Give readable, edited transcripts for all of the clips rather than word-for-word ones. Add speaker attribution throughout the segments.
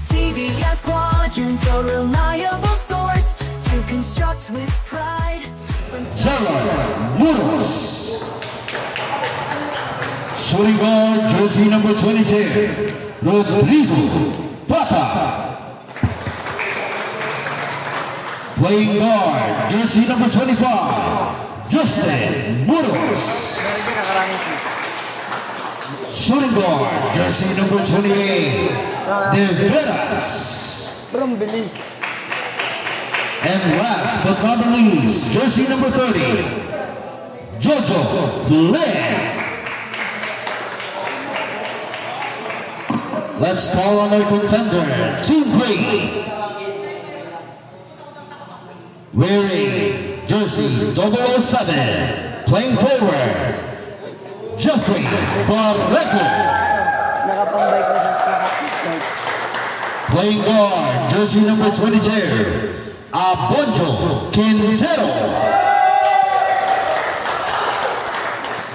Speaker 1: TVF Quadrants, a reliable source to construct with pride.
Speaker 2: Muros. Shooting guard, jersey number 22, Rodrigo Pata. Playing guard, jersey number 25, Justin Muros. Shooting guard, jersey number 28, Neveras. And last but not least, jersey number 30, Jojo Flynn. Let's call on our contender, Team Green. Wearing jersey 007, playing forward, Jeffrey Barreto. Playing guard, jersey number 22, Abonjo Quintero.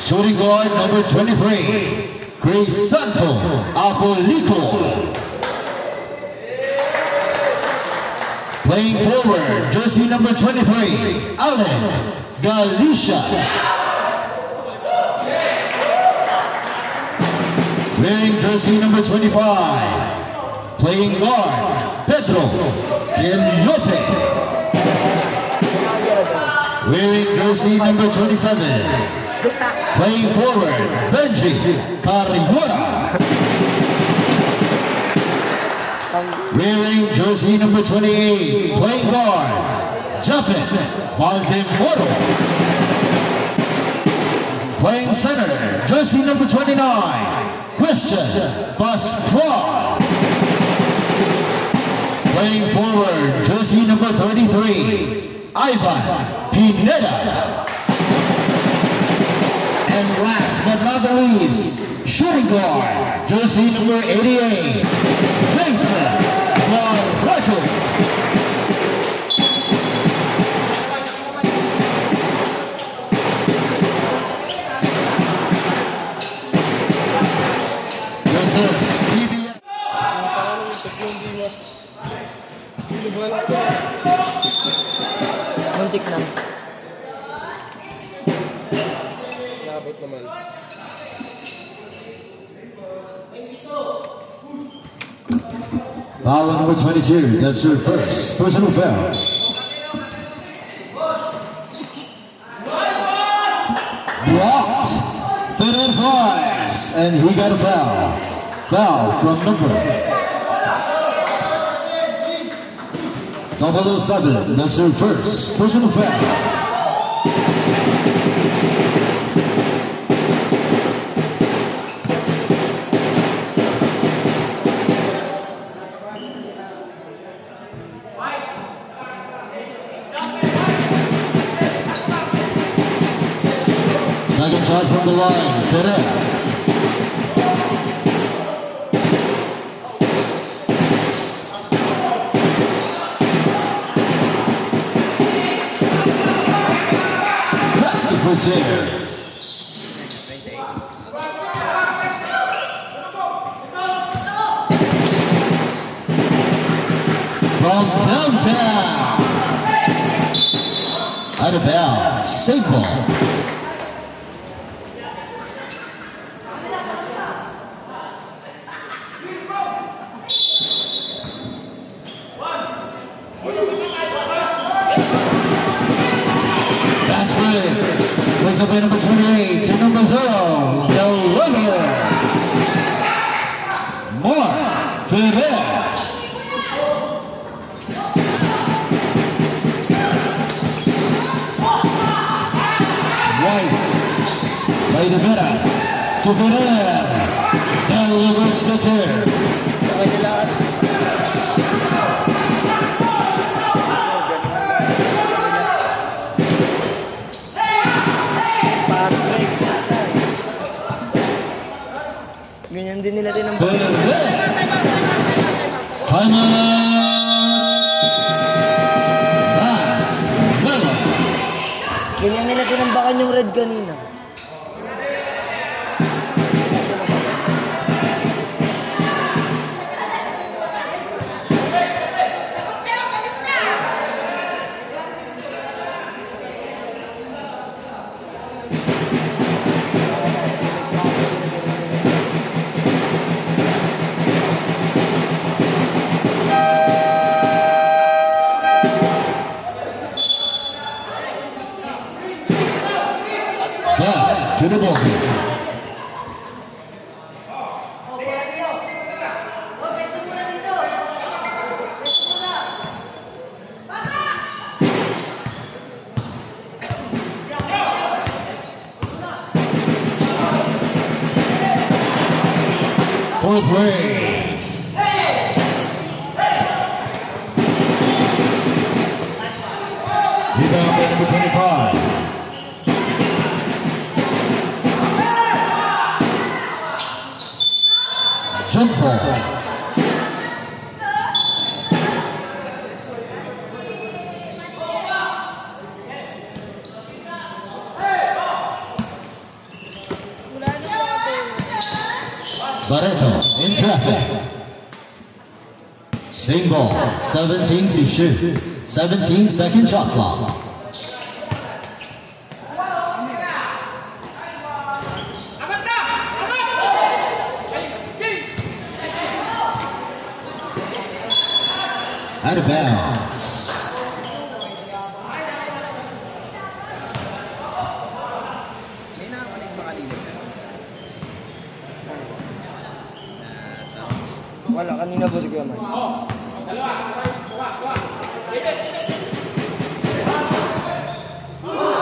Speaker 2: Shooting guard number 23, Grace Santo Apolico. Playing forward, jersey number 23, Allen Galicia. Wearing jersey number 25, playing guard, Pedro Quillote. Wearing jersey number 27, playing forward, Benji Carriora. Wearing jersey number 28, playing guard, Japhet Valdemoro. Playing center, jersey number 29, Christian Pascual. Playing forward, jersey number 33, Ivan Pineda. And last but not least, shooting guard, jersey number 88, Jason Barreto. This is TVF.
Speaker 3: Muntik lang.
Speaker 4: Labot naman.
Speaker 2: Foul number 22, that's her first personal foul. Blocked, Fidel Price, and he got a foul. Foul from number 007, that's her first personal foul. Second shot from the line, Pereira. That's the Pereira. From downtown. Out of bounds, safe ball. Plays up number 28 to number 0, the Warriors. Mark Perez. White. Play the Veras to Perez. Delivers the turn.
Speaker 3: Ganyan din nila din ang ganyan nila din ang bakan yung red kanina.
Speaker 2: for 3. Rebound by number 25. Jump ball. Barreto in traffic. Same ball, 17 to shoot. 17-second shot clock. Out of bounds.
Speaker 3: Wala, kanina po si Kuya Man.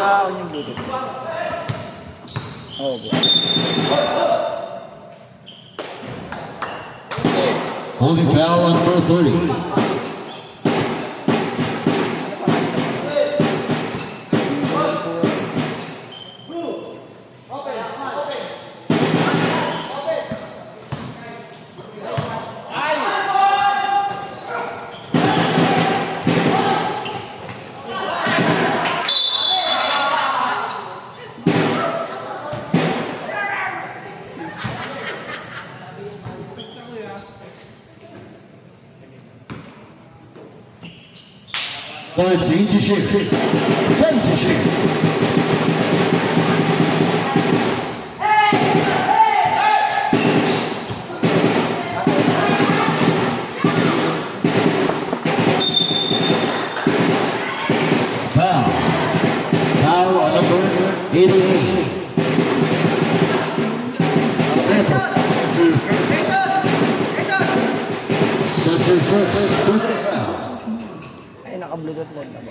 Speaker 3: Ako yung Bluetooth. Oo po.
Speaker 2: Holding foul on number 30. Team to shoot. 10 to shoot. Foul. Foul on number 88. That's your first foul.
Speaker 3: Ay, naka-Bluetooth mode na ba?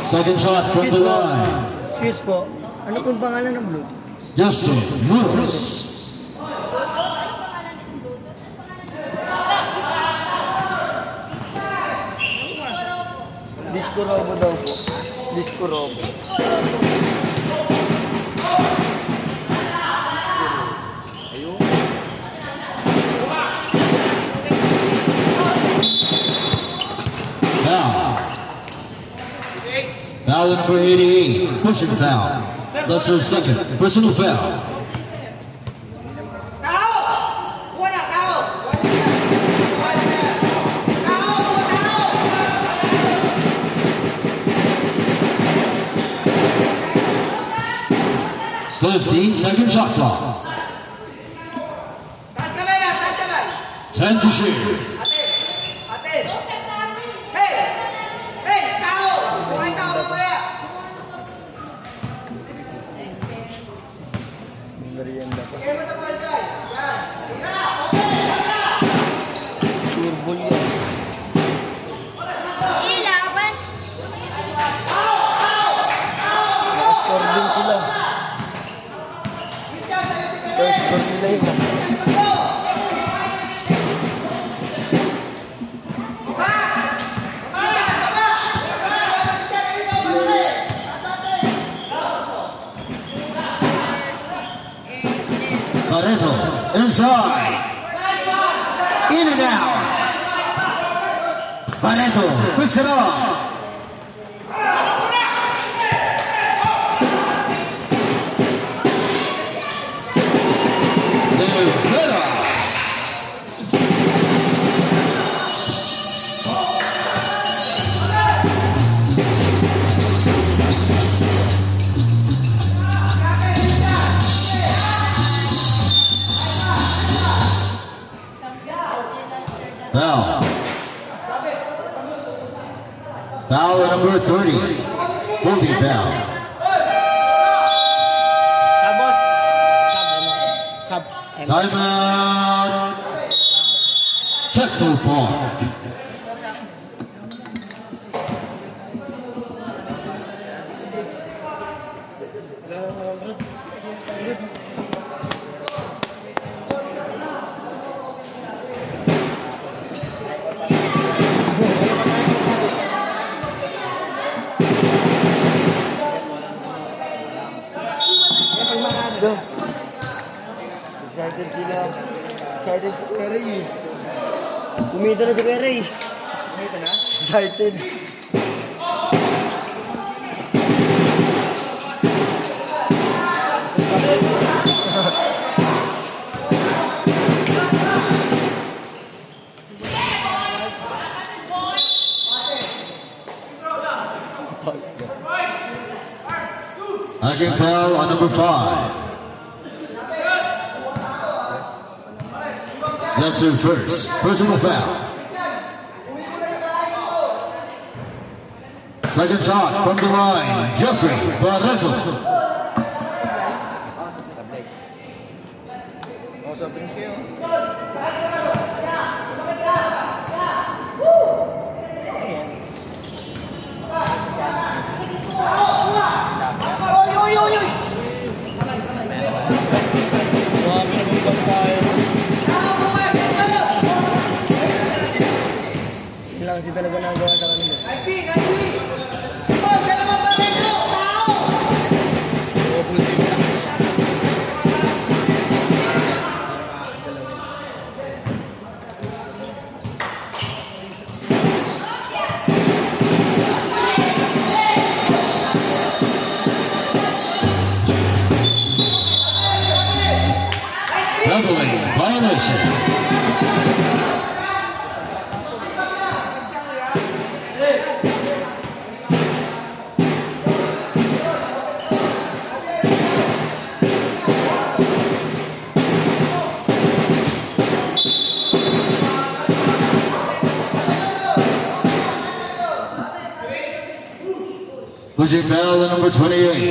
Speaker 2: Second shot from the line.
Speaker 3: Excuse po, ano pong pangalan ng Bluetooth?
Speaker 2: Justin Lewis.
Speaker 3: Disco Robo daw po. Disco Robo.
Speaker 2: Foul number 88, pushing foul. That's her second personal foul. Second shot clock. 10 to shoot.
Speaker 3: Merienda pa. Surbol yan. Score din sila. First score nila yun.
Speaker 2: Barreto inside. In and out. Barreto picks it up. Foul. Foul at number 30. Holding foul. Timeout. Techno Park.
Speaker 3: Excited si Kuya Ray eh. Kumita na si Kuya Ray.
Speaker 4: Kumita na?
Speaker 3: Excited.
Speaker 2: Second foul on number 5. That's her first personal foul. Second shot from the line, Jeffrey Barreto.
Speaker 3: Sablay. Oh, soft drinks kayo. Lang kasi talaga nagawa sa kanila.
Speaker 2: Doubling violation. Losing foul at number 28.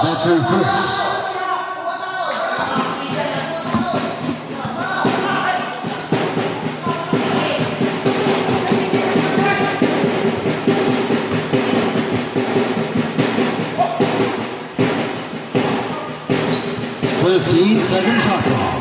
Speaker 2: That's her first. Second shot clock.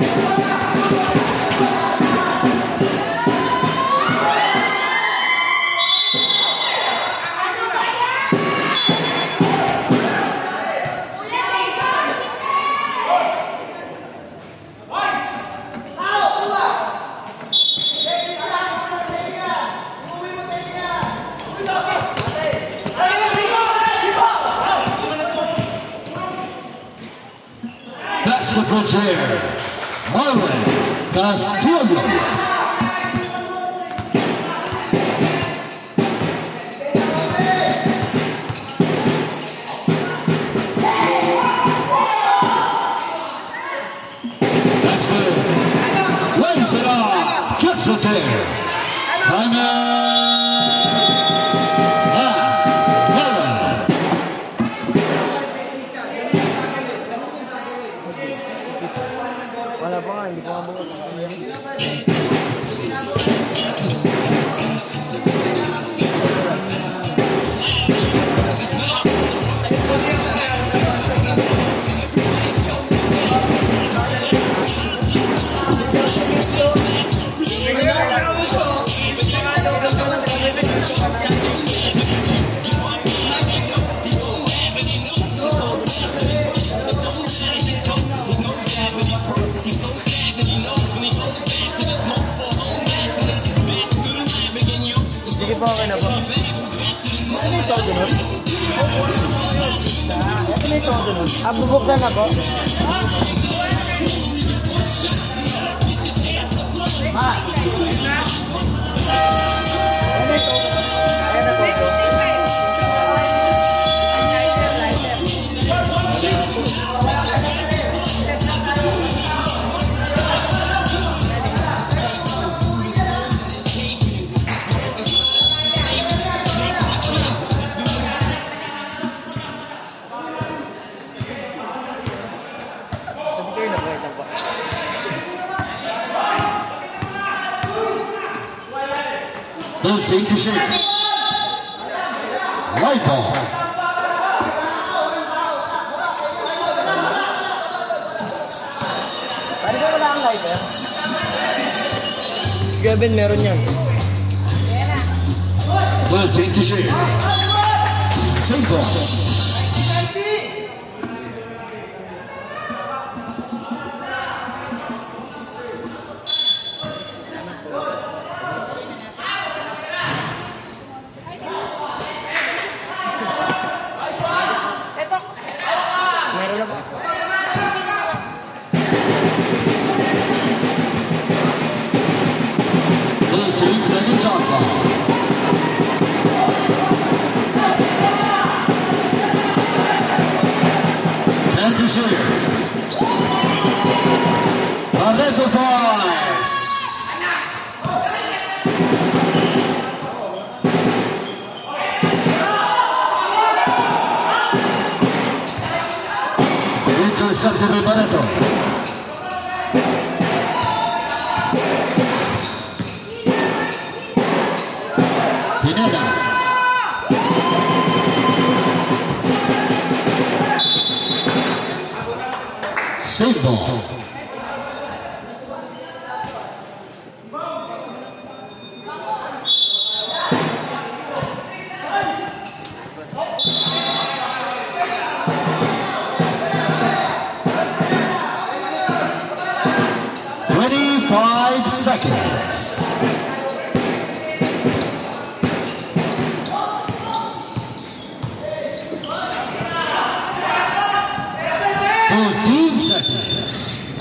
Speaker 2: Basketball chair, Marlon Castillo. That's good. Lays it off. Gets the chair. Pass. Marlon.
Speaker 3: Wala pa nga, hindi ko mabukas. Sige po, okay na po. Ano ito doon? Ano ito doon? Bubuksan na po. Ano ito? Ayan na po.
Speaker 2: Blue team to shoot. Light ball.
Speaker 3: Pwede ba wala ang lighter? Si Gavin, meron yan.
Speaker 2: Blue team to shoot. Simple. interception by Barreto. Pineda. Save ball. Seconds.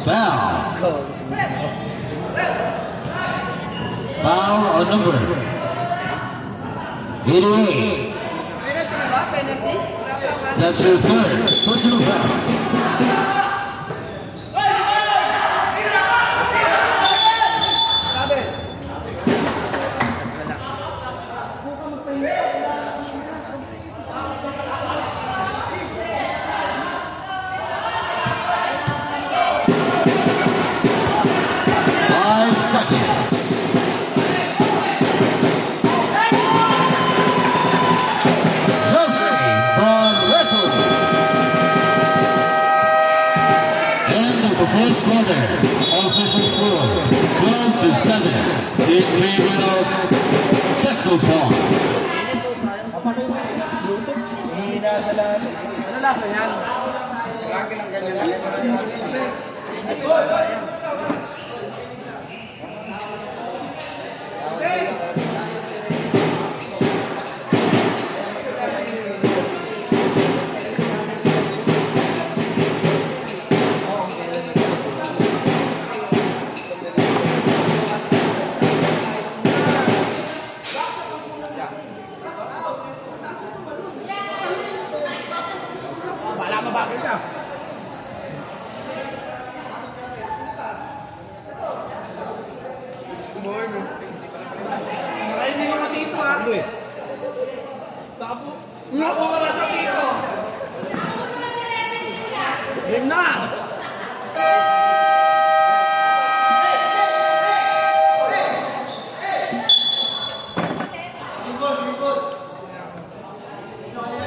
Speaker 2: Foul. Foul on number 88. That's her third personal foul. First quarter, official score 12-7 in favor of Tecnopon.
Speaker 3: Ano lasa yan? Lagi lang ganyan.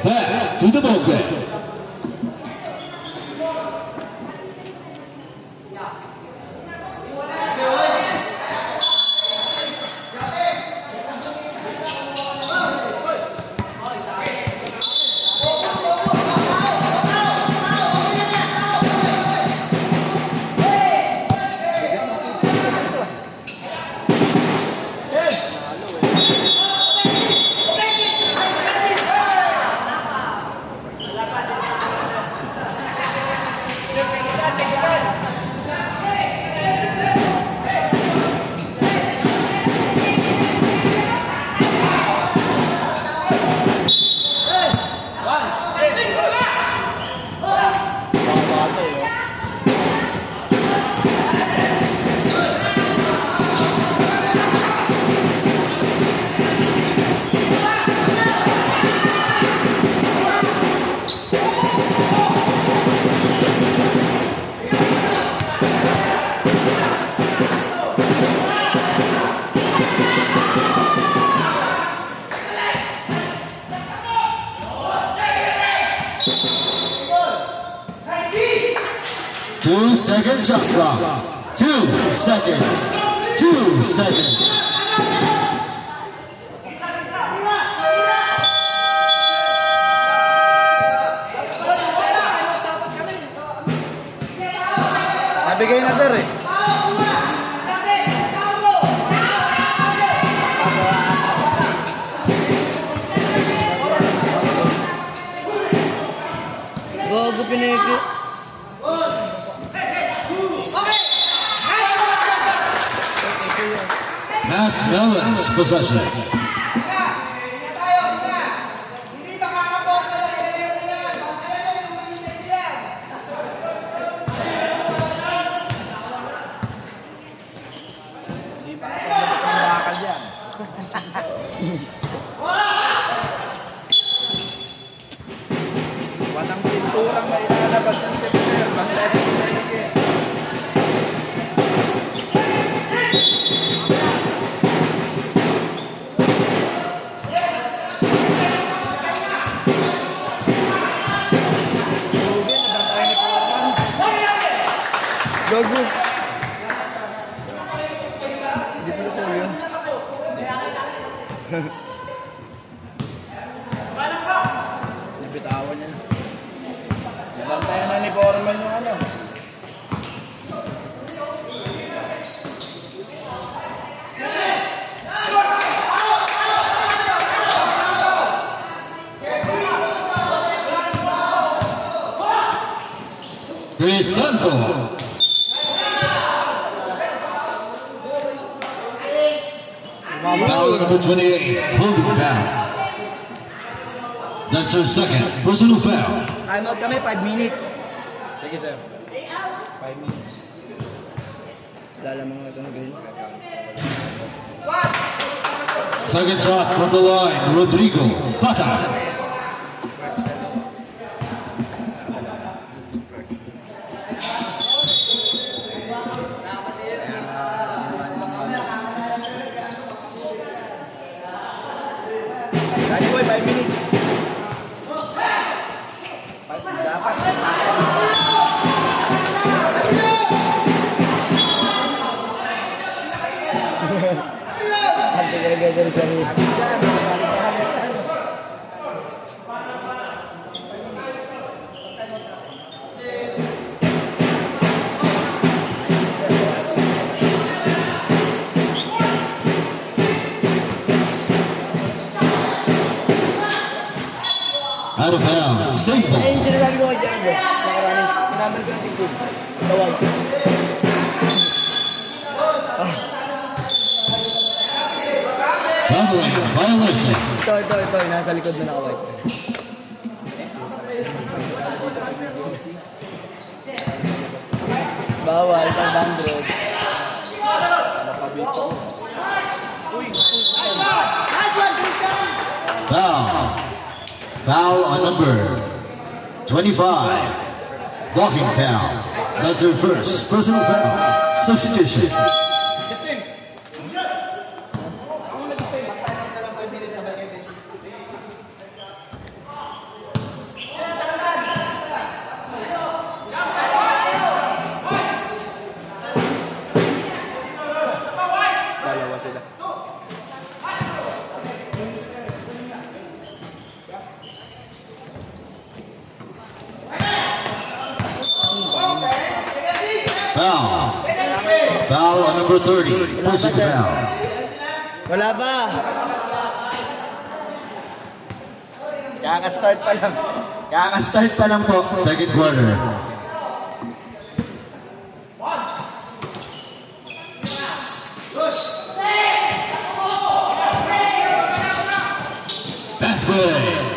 Speaker 2: Back to the ball game. Second shot clock. 2 seconds. 2 seconds.
Speaker 3: Nabigay na sir eh. Gogo piniki.
Speaker 2: Mass Melons possession.
Speaker 3: Walang pinturang may lalabas ng secretary. Gago. Hindi pala po yun. Bitawan niya. Nabantayan na ni Foreman yung ano.
Speaker 2: Crisanto. Foul number 28, holding foul. That's her second personal foul.
Speaker 3: Time out kami, 5 minutes. Sige sir. 5 minutes. Lalamang na ito na green.
Speaker 2: Second shot from the line, Rodrigo Bata.
Speaker 3: Dali boy, 5 minutes. Dapat. Ante talaga dari sarili.
Speaker 2: Out of bounds, safe ball.
Speaker 3: Ay, sinasabi ko kay Jeremy. Nakaranis. Pinamil ko ng tigil. Tawag.
Speaker 2: Fouling, violation.
Speaker 3: Ito. Nasa likod na naka-white. Bawal, pang bandrog.
Speaker 2: Foul. Foul on number 25. Blocking foul. That's her first personal foul. Substitution.
Speaker 3: Dalawa sila.
Speaker 2: Foul. Foul on number 30. Personal foul.
Speaker 3: Wala pa. Kaka-start pa lang. Kaka-start pa lang po.
Speaker 2: Second quarter. Pass play.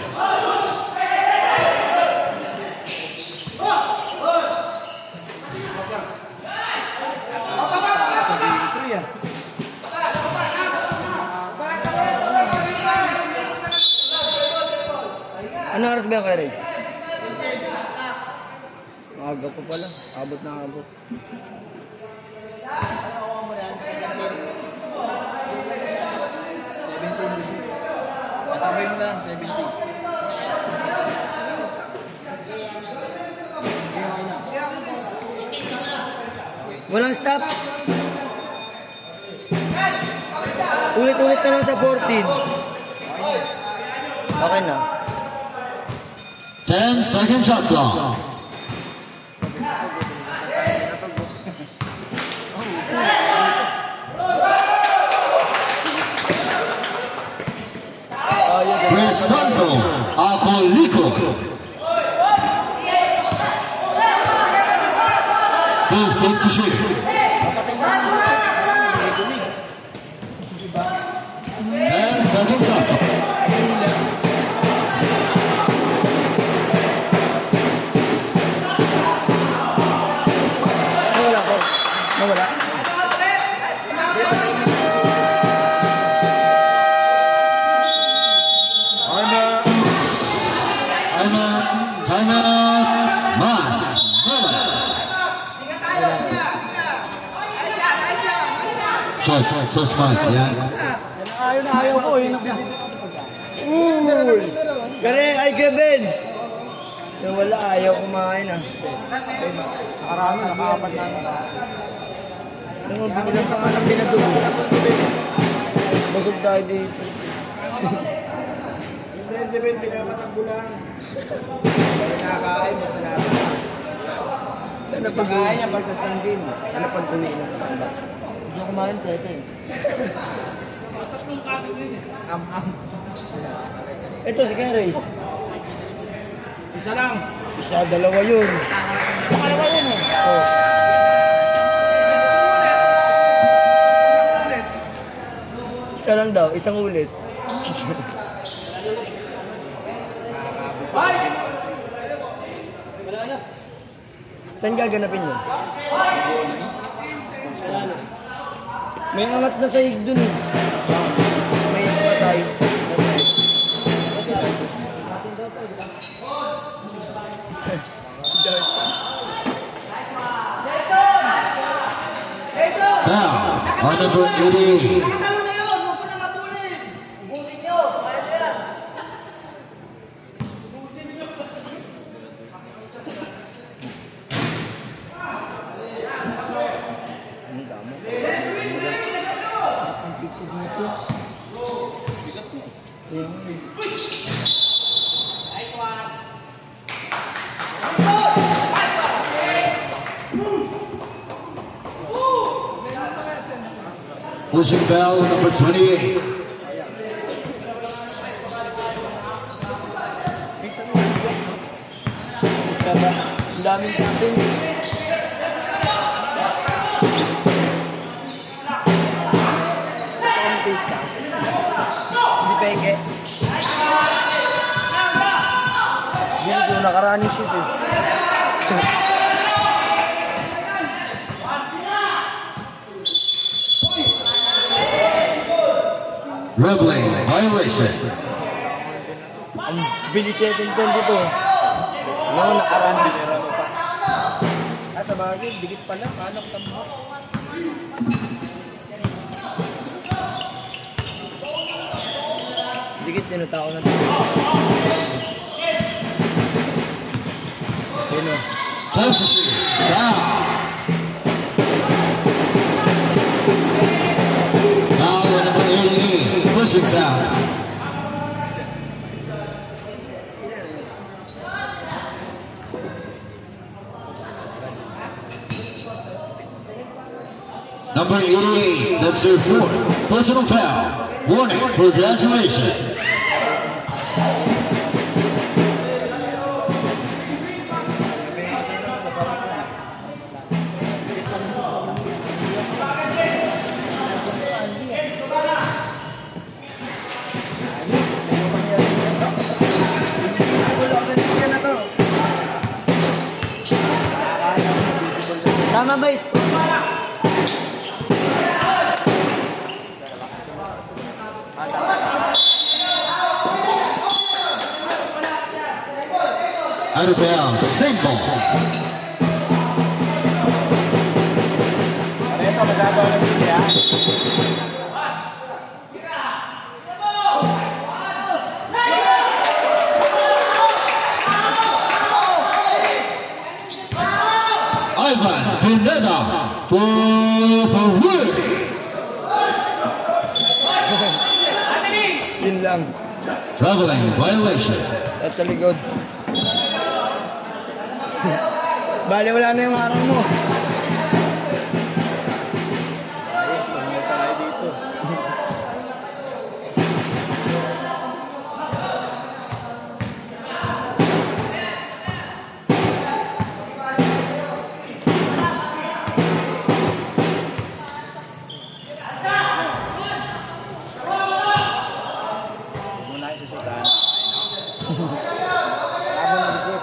Speaker 3: Sa dito yan. Ano oras ba yung kay Ray? Maaga pa pala. Abot na abot. Katabay mo lang, 70. Walang stop. Ulit-ulit na lang sa 14. Okay na.
Speaker 2: 10-second shot clock. Crisanto Acolico. 15 to shoot. 10-second shot clock.
Speaker 3: Nawala ko. Nawala.
Speaker 2: Timeout. Mas Miller. Check smart, yeah.
Speaker 3: Ayaw ko. Yun ang galing, ay Kevin! Yung wala, ayaw kumain ah. Nakarami, nakakapat na. Yung binilang pa nga ng binadugo. Busog tayo dito. Hindi, Kevin, pinapatakbo lang. Nakakain, basta nakakain. Sana pag-kain niya pagtas ng game. Sana pag tumiinom ka sanda. Hindi ako kumain, Pepe. Patas ng kaso din eh. Am-am. Ito si Kerry. Isa lang. Isa, dalawa yun. Isa, dalawa yun eh. Oh. Isa lang daw, isang ulit. Saan gaganapin yun? May angat na sahig dun eh. May angat tayo.
Speaker 2: Now, on number 80.
Speaker 3: Nakatalo na yun! Huwag mo na mabulin! Ubusin nyo! Kaya yan! Ang damo. Ang pizza dito. Nice one!
Speaker 2: Pushing bell, number 28.
Speaker 3: Ang daming toppings. Ito ang pizza. Hindi peke. Hindi ko nakaraning cheese eh.
Speaker 2: Dribbling, violation.
Speaker 3: Ang bilis niya tinton dito. No, nakaraan. Sa bagay, dikit pala. Paano ko tamo? Dikit din ang tao na dito. Yun o.
Speaker 2: Substitute, down. Now, number 88, pushing down. Number 88, that's their fourth personal foul. Warning for graduation.
Speaker 3: Tama ba isko?
Speaker 2: Out of bounds, same ball.
Speaker 3: Ito, masyado ang nabili ha.
Speaker 2: Ivan Pineda for Wood.
Speaker 3: Yun lang.
Speaker 2: Traveling violation.
Speaker 3: At sa likod. Bale, wala na yung harang mo. Ayos, tumayo tayo dito. Muna yung sisigahan. Labo na likod.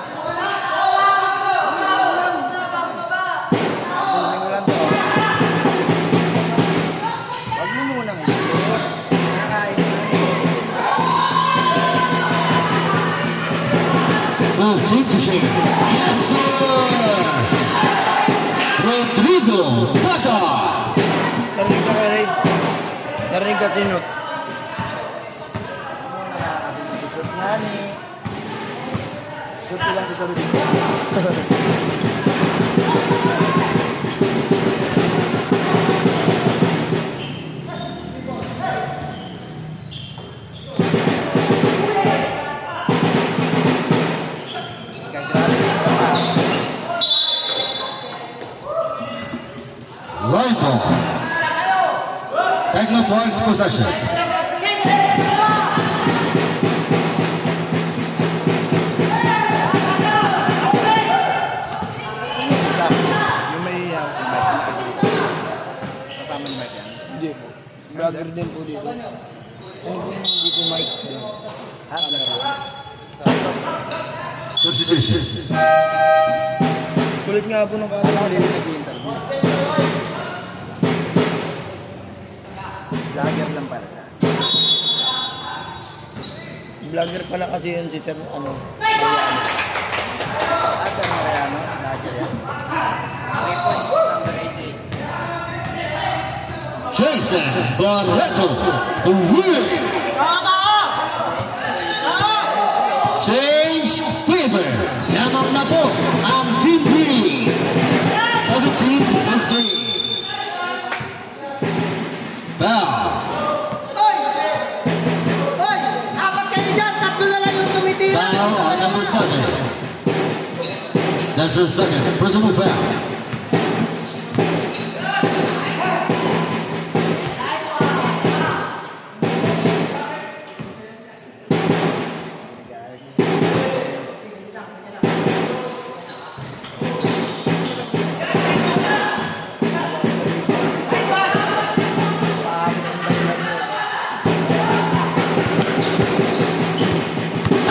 Speaker 2: Team to shake. Yes, sir! Rodrigo Bata.
Speaker 3: Narinig ka, Ray. Narinig ka sinot. Susot nga ni. Susot lang sa rubik.
Speaker 2: Rifle. Techno Parks possession.
Speaker 3: Yung may kasama ni Mike yan? Hindi po. Vlogger din po dito. Ano po yung hindi po Mike?
Speaker 2: Substitution.
Speaker 3: Kulit nga po nung kala yung nag-interview. Vlogger lang pala siya. Vlogger pala kasi yun si Sir, ano, Mariano. Sir Mariano, vlogger yan.
Speaker 2: Jason Barreto, the wheel. Change favor. Lamang na po ang Team B. 17-16. Foul.
Speaker 5: Dapat kayo dyan, tatlo na lang yung tumitira.
Speaker 2: Foul on number 7. That's her second personal foul.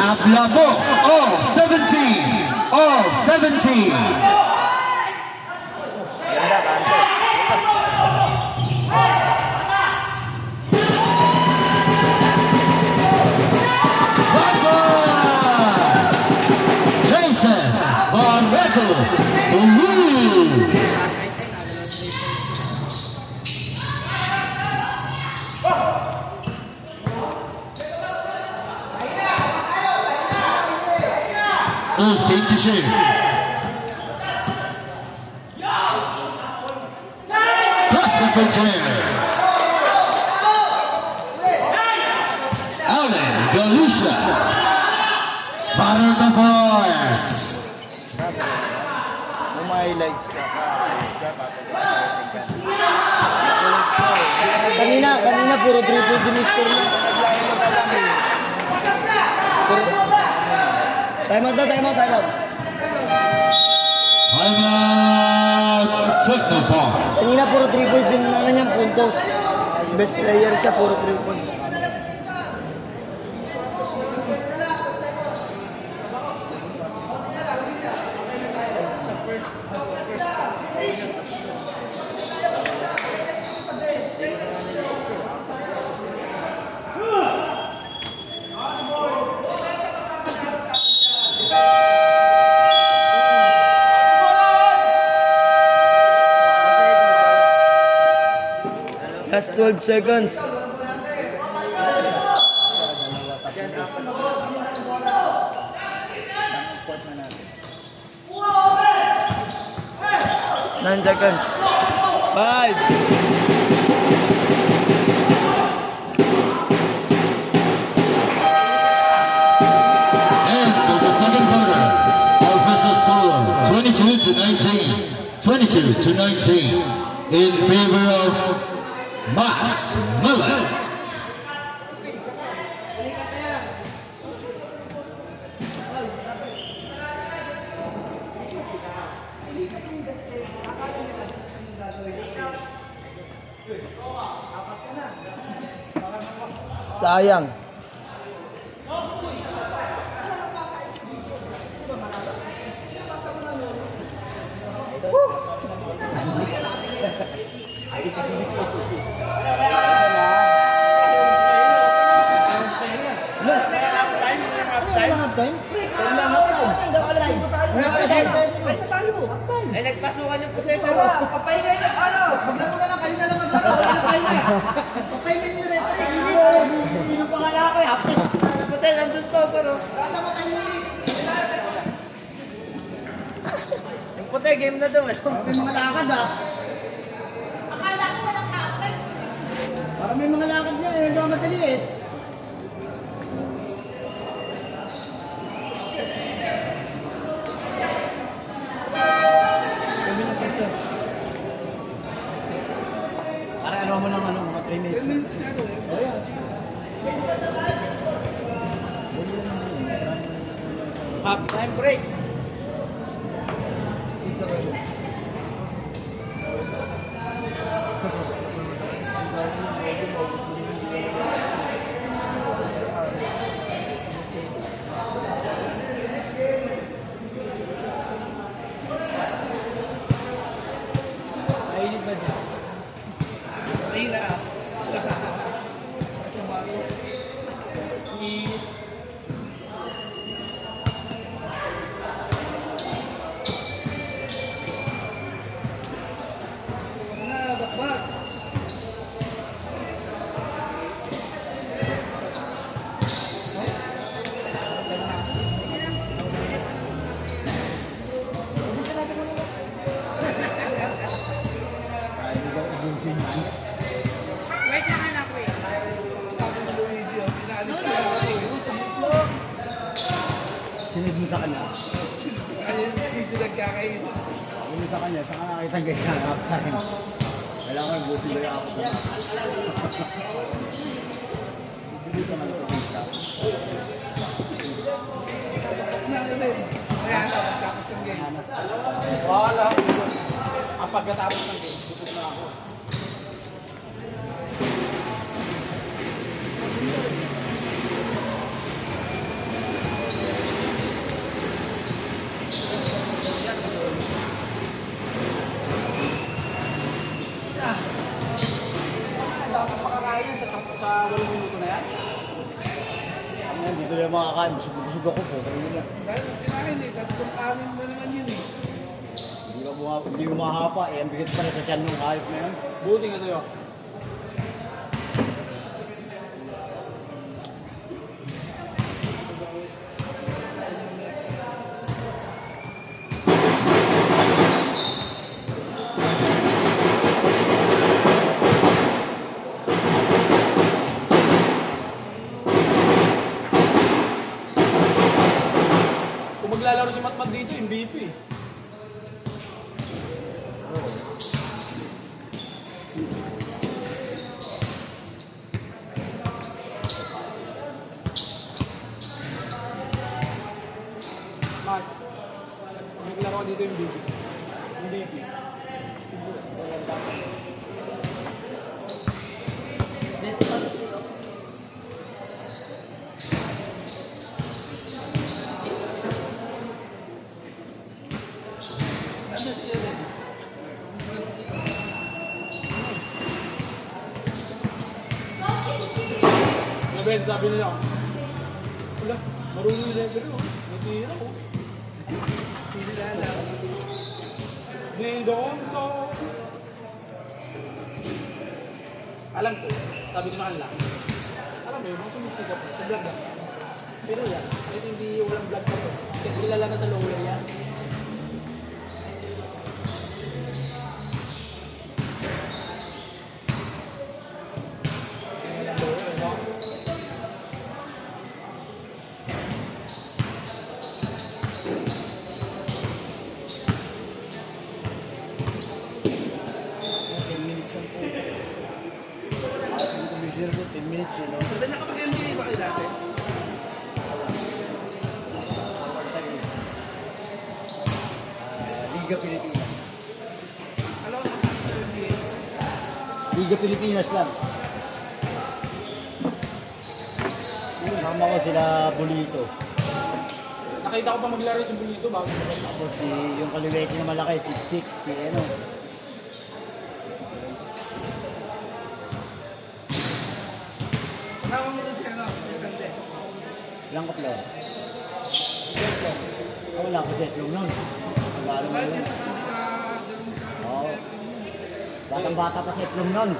Speaker 2: Aplabo, all 17, all 17.
Speaker 3: Ganda, kanto.
Speaker 2: Jason Barreto, the wheel. Team to shoot. Plus the pitch here. Alan Galusha. Battle the boys.
Speaker 3: Kung may likes ka, kanina puro triple din score mo. Time out.
Speaker 2: Time out. Technopark.
Speaker 3: Kanina puro triple din na niyang puntos. Best player siya, puro triple. Last 12 seconds. Nine seconds. 5.
Speaker 2: And for the second quarter, official score 22-19 in favor of Max Miller.
Speaker 3: Sayang.
Speaker 5: Ay, nagpasukan yung puti sa papahinga yung ano. Maglaro na lang, kayo na lang maglaro. Okay na yung referee. Init.
Speaker 3: Sino pa nga ako eh. Putel, nandun po, sir.
Speaker 5: Basta matay mo init.
Speaker 3: Yung putel, game na daw.
Speaker 5: May mga lakad ah.
Speaker 1: Akala ko walang happen.
Speaker 5: Parang may mga lakad niya. Hindi ako madali eh. Kami na pizza.
Speaker 3: Para ano mo lang mga 3 minutes.
Speaker 5: Oh, yeah.
Speaker 3: Half time break. Mainit ba dyan?
Speaker 5: Wait na anak ko eh. Sabi ni Luigi, pinaalis ko yung
Speaker 3: Sinid mo sa kanya.
Speaker 5: sa kanya yung video nagkakain.
Speaker 3: Yung sa kanya, saka nakita ang ganyan half time. Kailangan buti ba yung ako ba? Hindi ka man ito pizza.
Speaker 5: Kaya na, tapos ang game.
Speaker 3: Wala. Ang pagkatapos ng game, busog na ako. Dapat makakain sa 8 minuto na yan. Dito na makakain, busog ako po.
Speaker 5: Dahil kinain eh, tatlong kanin na naman yun eh.
Speaker 3: Hindi mo mahapa eh, ang bigat pa rin sa tiyan ng hayop na yun. Buti nga sa'yo. Kung maglalaro si Matmat dito, MVP. Mark, kung naglaro ka dito yung MVP. MVP. Ben, sabi nila, wala, marunong yung referee, oh. Natira ko.
Speaker 5: Hindi na alam.
Speaker 3: They don't know. Alam ko, sabi ko na kanila, alam mo yun, mga sumisikat sa vlog na. Pero yan, kahit hindi walang vlog pa to, kahit kilala na sa lower yan.
Speaker 5: Sabi nakapag-NBA ba kayo dati?
Speaker 3: Liga Pilipinas.
Speaker 5: Ano ang NBA?
Speaker 3: Liga Pilipinas lang. Sama ko sila Bulito. Nakita ko pa maglaro si Bulito bago tapos si yung kaliwete na malaki, 6'6", si ano.
Speaker 5: Tama mo ito si ano? Sante.
Speaker 3: Ilang ka player? Wala ko set yung nun. Ang lalo mo
Speaker 5: Bakit
Speaker 3: yun.
Speaker 5: hindi ka ganun ka?
Speaker 3: Oo. Batang-bata pa set yung nun.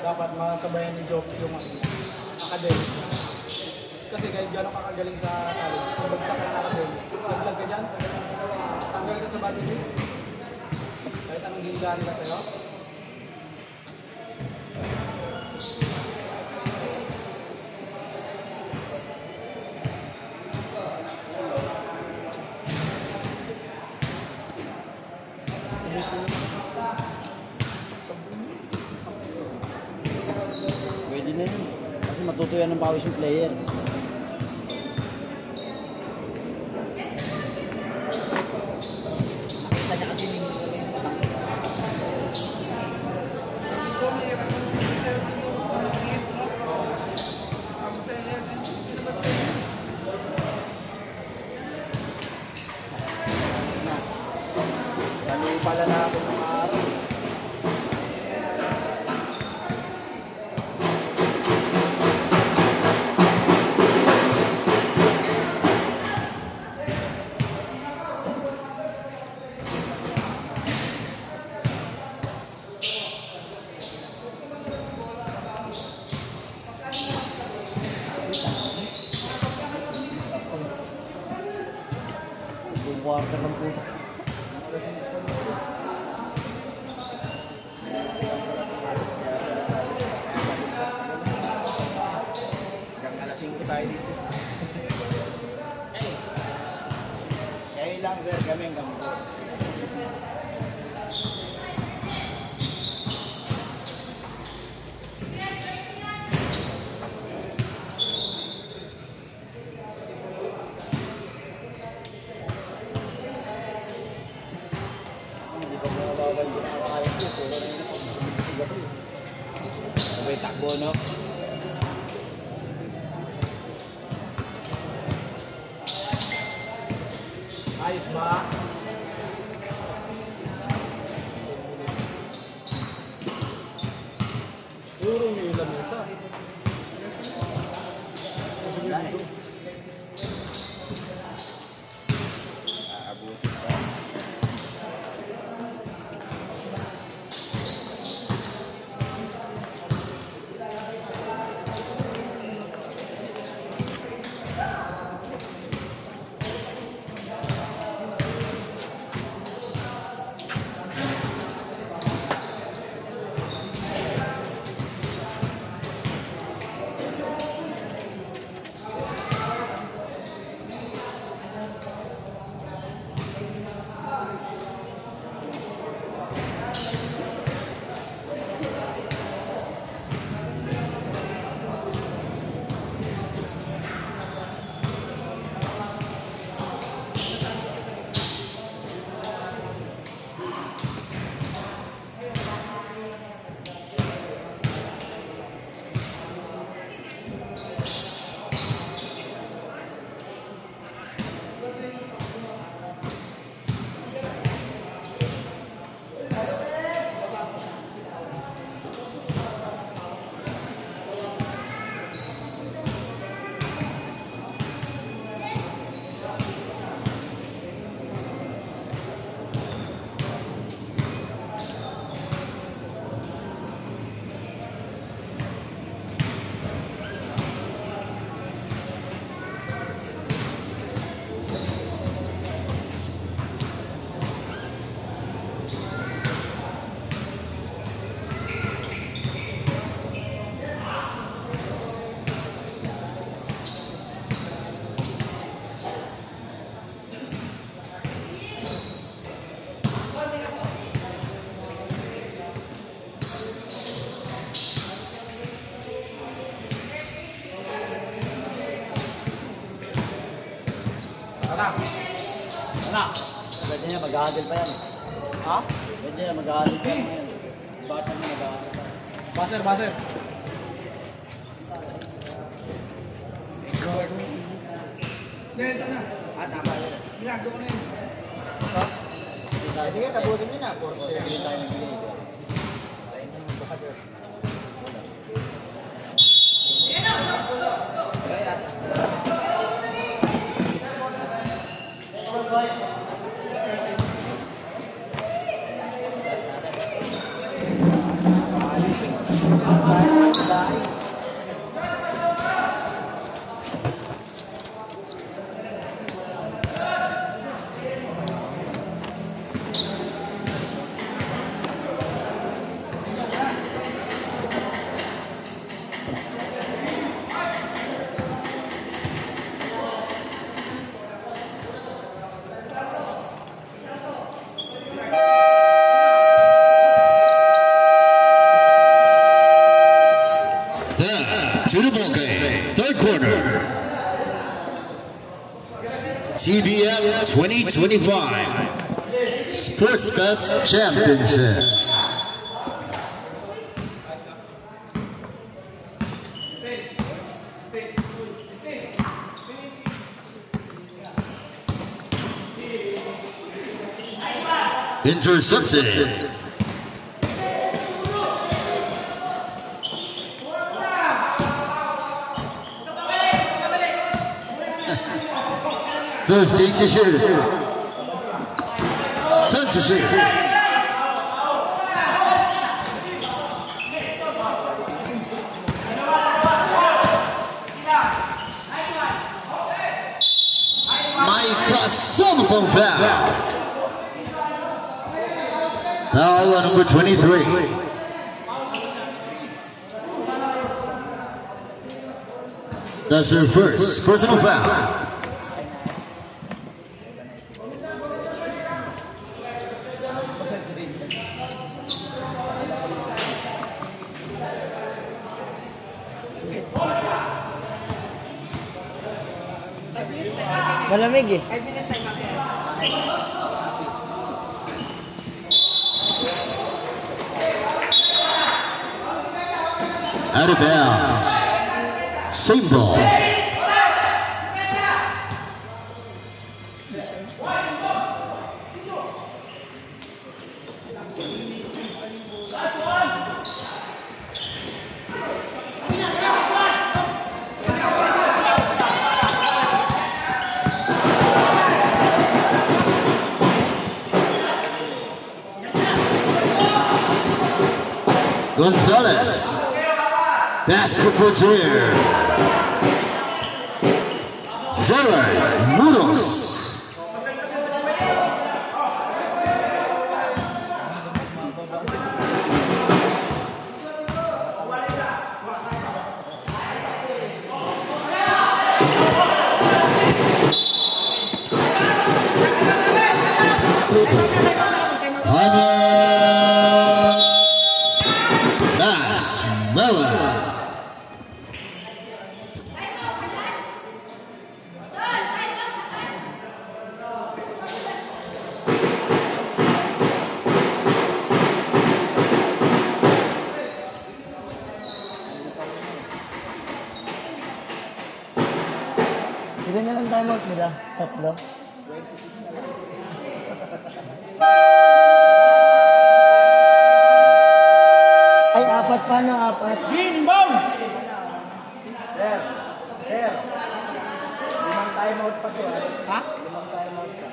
Speaker 3: dapat masabayan ni Jock yung academic. Kasi kahit gano'n kakagaling sa talent, kung bagsak ka ng academic, paglag ka dyan, tanggal ka sa budget, kahit anong gingaan ka sa'yo.
Speaker 6: Pwede na yun. Kasi matutuyan ng pawis yung player. Nakita niya kasi yung sali pala na ako ng araw. Buwarta ng puto. Hanggang alas 5 tayo dito. Kaya lang sir, kami hanggang po. Hindi pa mabawal yung nakakayang ko. Puro na yun ako. Sabay takbo, no? Ayos ba?
Speaker 4: Puro nyo yung lamesa.
Speaker 6: Wala eh. Aabutin pa. Anak! Pwede niya, mag-ahagil pa yan.
Speaker 3: Ha?
Speaker 6: Pwede niya, mag-ahagil pa yan ngayon. Bata niya, mag-ahagil pa.
Speaker 3: Baser, baser. Ganito na.
Speaker 6: Tama yun.
Speaker 3: Ginagawa na yun.
Speaker 6: Sige, tapusin niyo na. Puro kasi hindi tayo nagbigay. Bye.
Speaker 2: TBF 2025 Sports Fest Championship. Intercepted. Fifteen to shoot. 10 to shoot. Micah Sullivan foul. Foul on number 23. That's her first personal foul.
Speaker 3: Malamig eh.
Speaker 2: Out of bounds. Same ball. Gonzalez. Basketball player. Gerard Muros. Timeout. Nash Mellon.
Speaker 3: Ilan na lang timeout nila? Tatlo?
Speaker 6: 26 na lang.
Speaker 3: Ay, apat pa na, apat.
Speaker 6: Green bomb!
Speaker 3: Sir, sir. Limang timeout pa to.
Speaker 6: Ha?
Speaker 3: Limang timeout pa.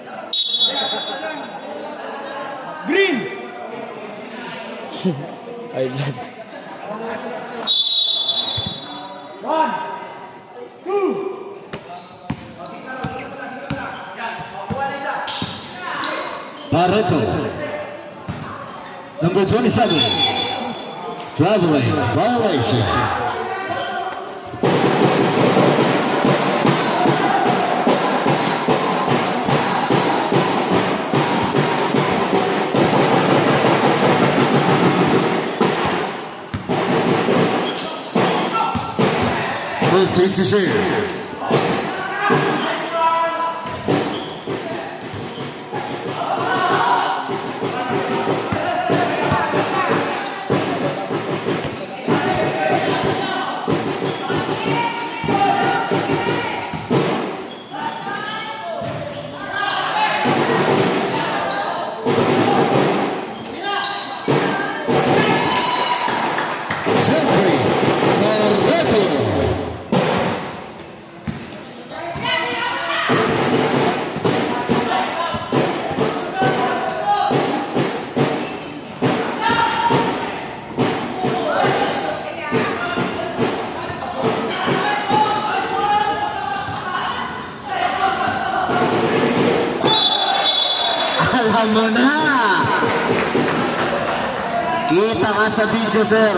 Speaker 6: Green!
Speaker 3: Ay, blood.
Speaker 6: 1, 2,
Speaker 2: Barreto. Number 27. Traveling violation. Team to share. Jeffrey Barreto. Alam mo na. Kita ka sa video, sir.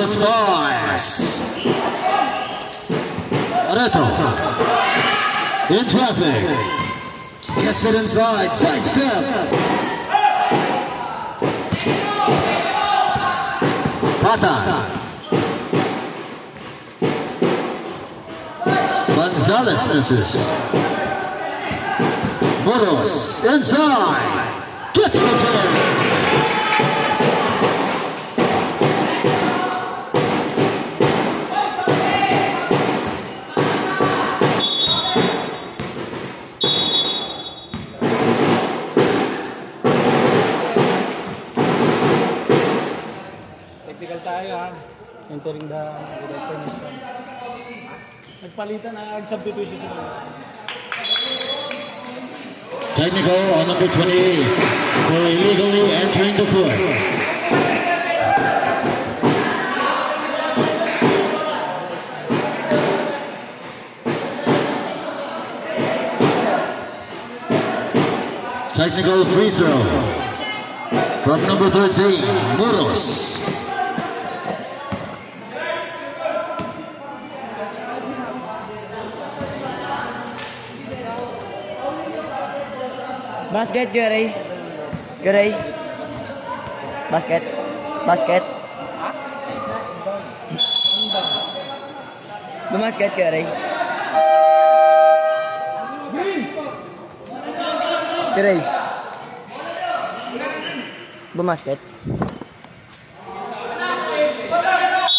Speaker 2: response. Reto. In traffic. Gets it inside. Side step. Pata. Gonzalez misses. Moros inside. Gets the turn.
Speaker 6: Technical tayo ha. Entering the without permission. Nagpalitan na substitution sila.
Speaker 2: Technical on number 28 for illegally entering the court. Technical free throw from number 13, Moros.
Speaker 3: Basket, Gary. Gary. Basket. Basket. Bumasket, Gary. Gary. Bumasket.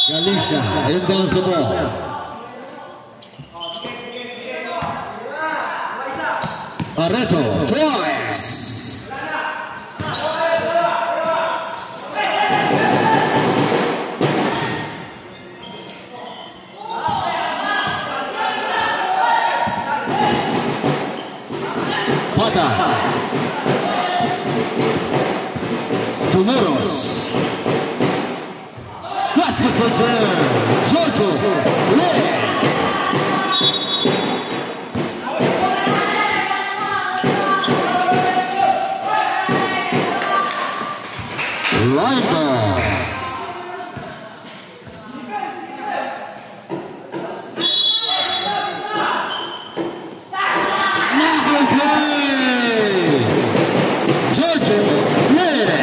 Speaker 2: Galicia inbounds the ball. Reto flies. Pata. To Moros. Basket for turn. Giorgio. Red. Line ball. Number 3. Giorgio Red.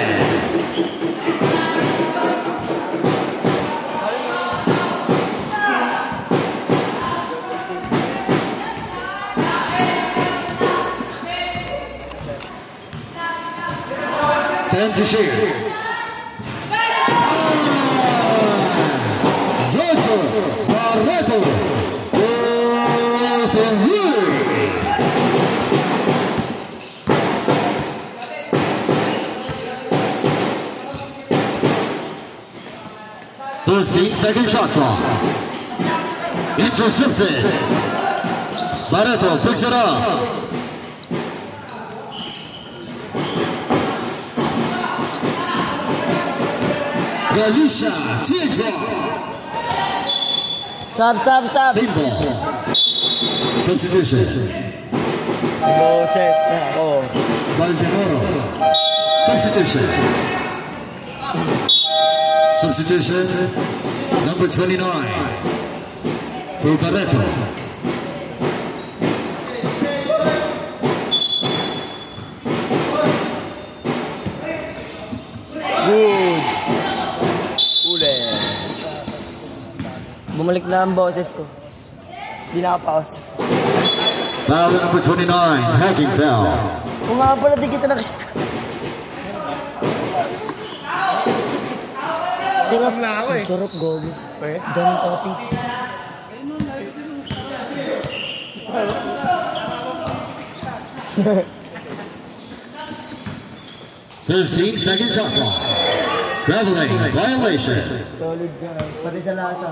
Speaker 2: Time to shoot. Giorgio Barreto with a lead. 15-second shot clock. Intercepted. Barreto picks it up. Galicia, teardrop.
Speaker 3: Sub.
Speaker 2: Same ball. Substitution.
Speaker 3: Boses na ako.
Speaker 2: Valdemoro. Substitution. Substitution. Number 29. For Barreto.
Speaker 3: Good. Bumalik na ang boses ko. Hindi nakapaos.
Speaker 2: Foul number 29, hacking foul.
Speaker 3: Kung nga pala di kita nakita. Sarap na ako eh. Sarap, gogo. Daming toppings.
Speaker 2: 15-second shot clock. Traveling violation.
Speaker 3: Solid ka. Pati sa lasa.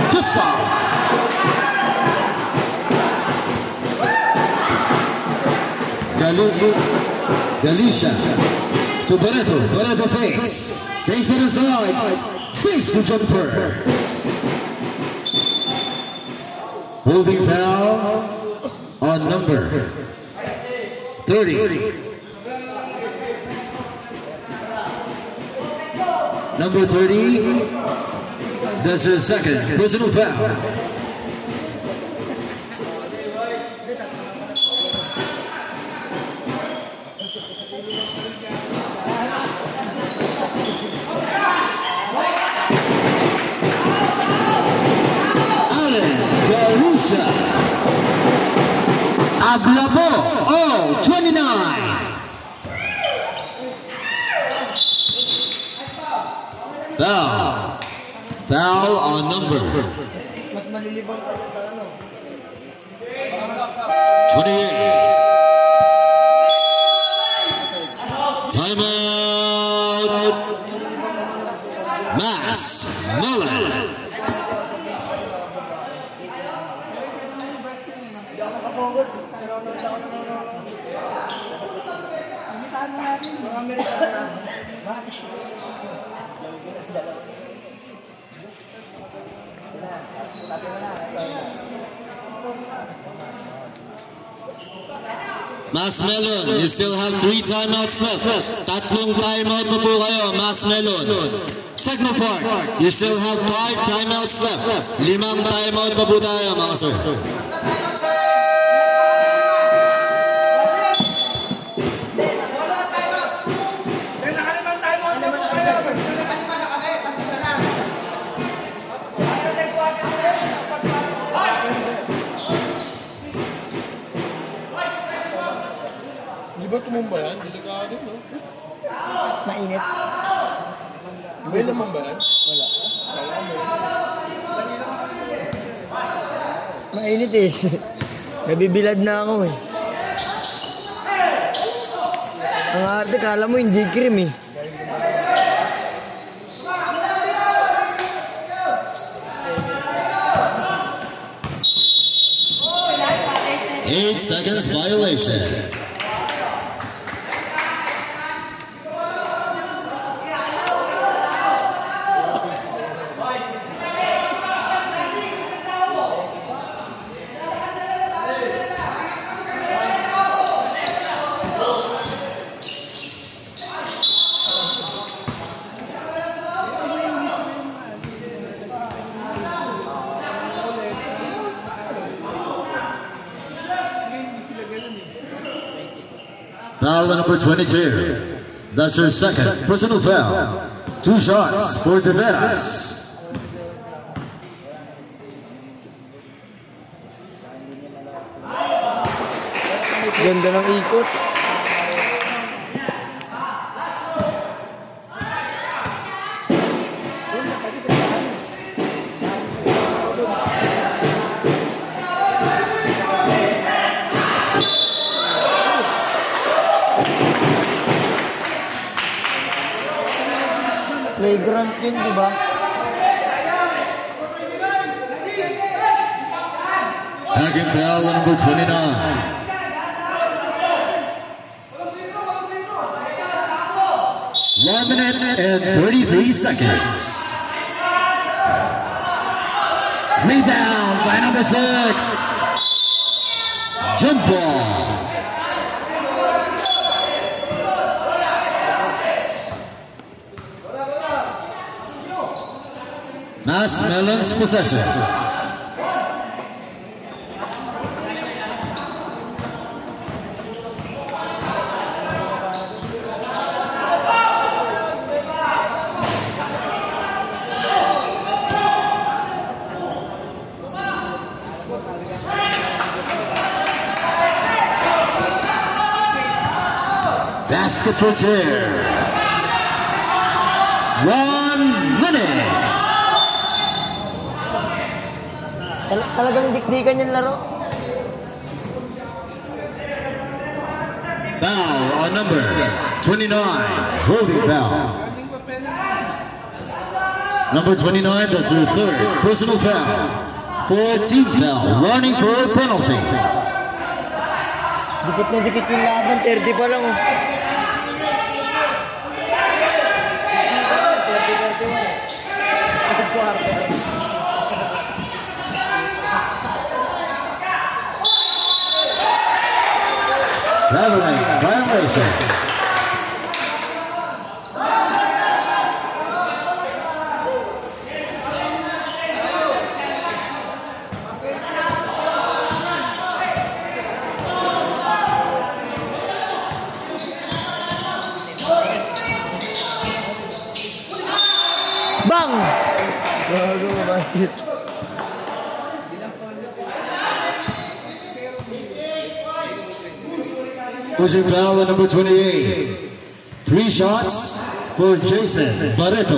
Speaker 2: Tips off. Galicia to Barreto. Barreto fakes. Takes it inside. Takes the jumper. Holding foul on number 30. Number 30. That's her second personal foul. Ablabo, 29. Foul on number 28. Timeout. Mass Mullen. Mas Melon, you still have 3 timeouts left. Tatlong timeout pa po kayo, Mas Melon. Techno Park, you still have 5 timeouts left. 5 timeout pa po tayo, mga sir.
Speaker 4: Di ba tumumba yan? Delikado, no?
Speaker 3: Mainit.
Speaker 4: May laman ba yan?
Speaker 3: Wala. Mainit eh. Nabibilad na ako eh. Ang arte, kala mo hindi cream eh.
Speaker 2: Eight seconds violation. Foul number 22. That's her second personal foul. 2 shots for Taveras.
Speaker 3: Ganda ng ikot. Playground din, di ba?
Speaker 2: Second foul number 29. One minute and 33 seconds. Rebound by number 6. Jump ball. Mas Melon's possession. Basket for Chair. 1 minute.
Speaker 3: Talagang dikdikan yung laro.
Speaker 2: Foul on number 29. Holding foul. Number 29, that's her third personal foul. 4th team foul. Warning for a penalty.
Speaker 3: Dikit na dikit yung laban, 30 pa lang oh. 30-31.
Speaker 2: Traveling violation.
Speaker 3: Bang! Gago ka basket.
Speaker 2: Pushing foul at number 28. 3 shots for Jason Barreto.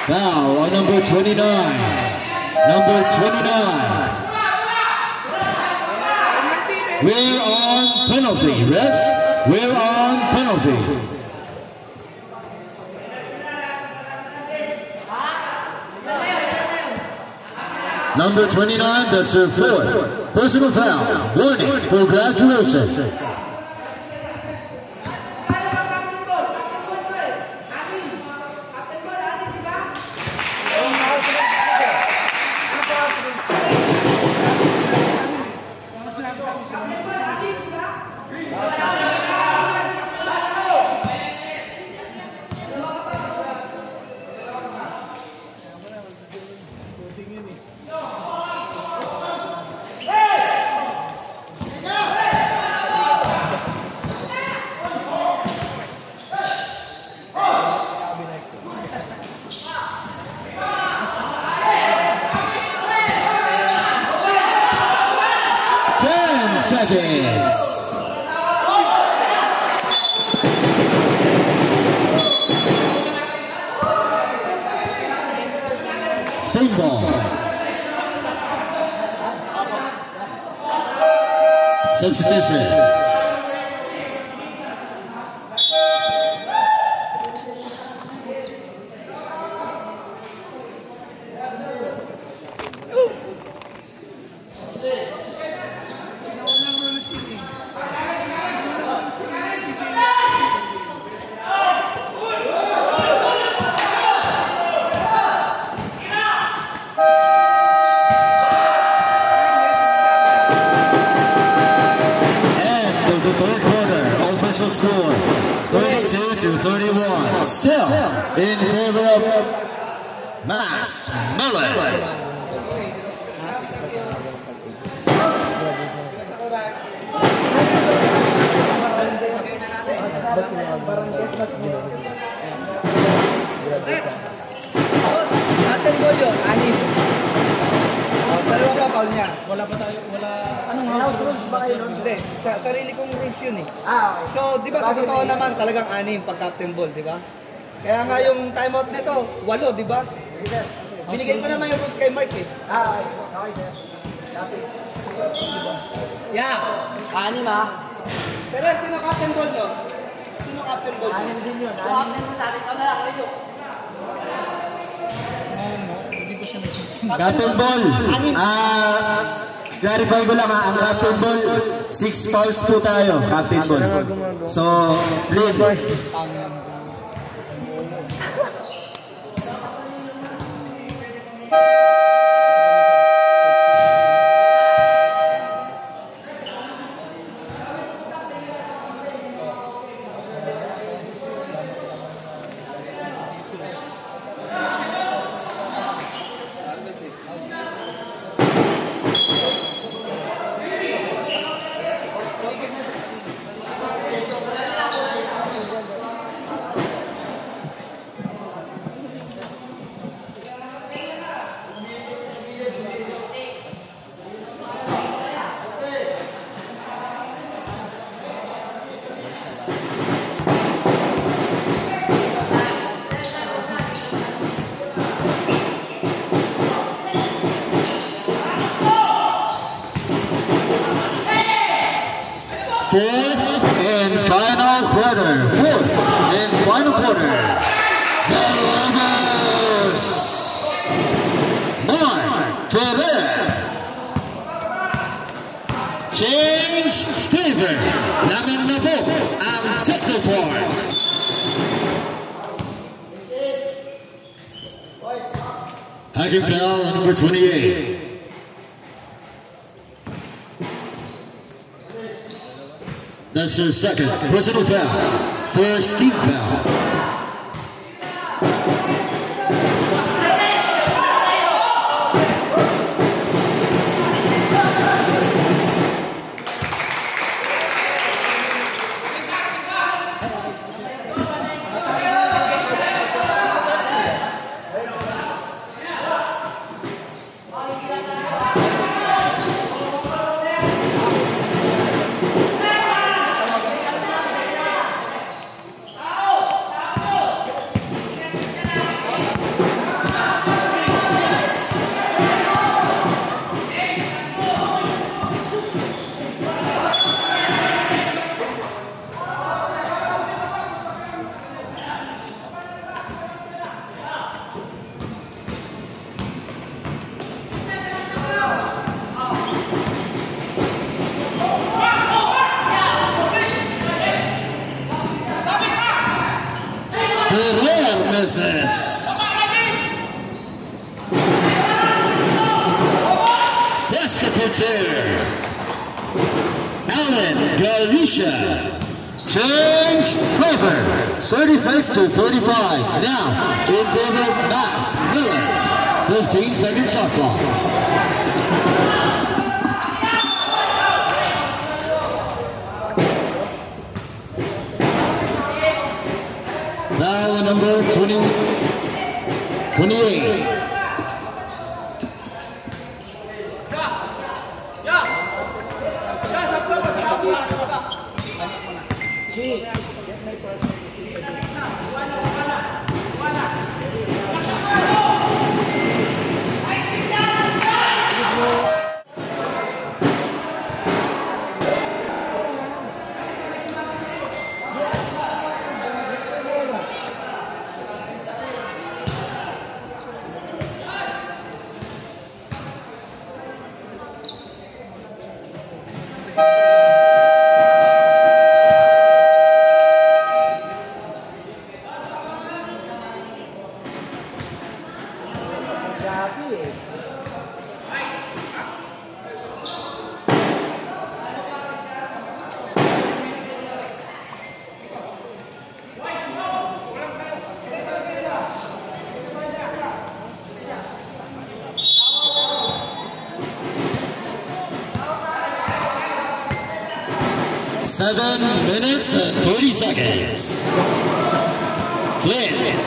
Speaker 2: Foul on number 29. Number 29. We're on penalty. Refs, we're on penalty. Number 29, that's her fourth personal foul. Warning for graduation. Seconds. Same ball. Substitution. Score 32-31, still in favor of Max Miller.
Speaker 3: Natin ko yun, anim. Dalawa pa foul niya.
Speaker 6: Wala pa tayo, wala... Anong house rules ba kayo nun?
Speaker 3: Hindi, sarili kong rules yun eh.
Speaker 5: Ah, okay.
Speaker 3: So, di ba sa totoo naman talagang anim pag captain ball, di ba? Kaya nga yung timeout nito, 8, di ba? Binigay ko naman yung rules kay Mark eh.
Speaker 5: Ah, okay. Okay, sir. Copy.
Speaker 3: Yeah!
Speaker 5: Anim ah.
Speaker 3: Pero sino captain ball nyo? Sino captain ball nyo?
Speaker 5: Anim din yun. So, captain mo sa atin. Ikaw na lang, kayo.
Speaker 2: Captain ball. Clarify ko lang ang captain ball, 6 fouls po tayo, captain ball. So, please. Fourth and final quarter. Fourth and final quarter. The Lovers. Mark Ferrer. Change favor. Laban na po ang Technoport. Hacking foul on number 28. That's his second personal foul for Steve Foul. Misses. Basketball chair. Alan Galisha. Change over. 36 to 35. Now in favor of Max Miller. 15-second shot clock. Foul number 28.
Speaker 3: Sabi eh.
Speaker 2: Seven minutes and 30 seconds. Flynn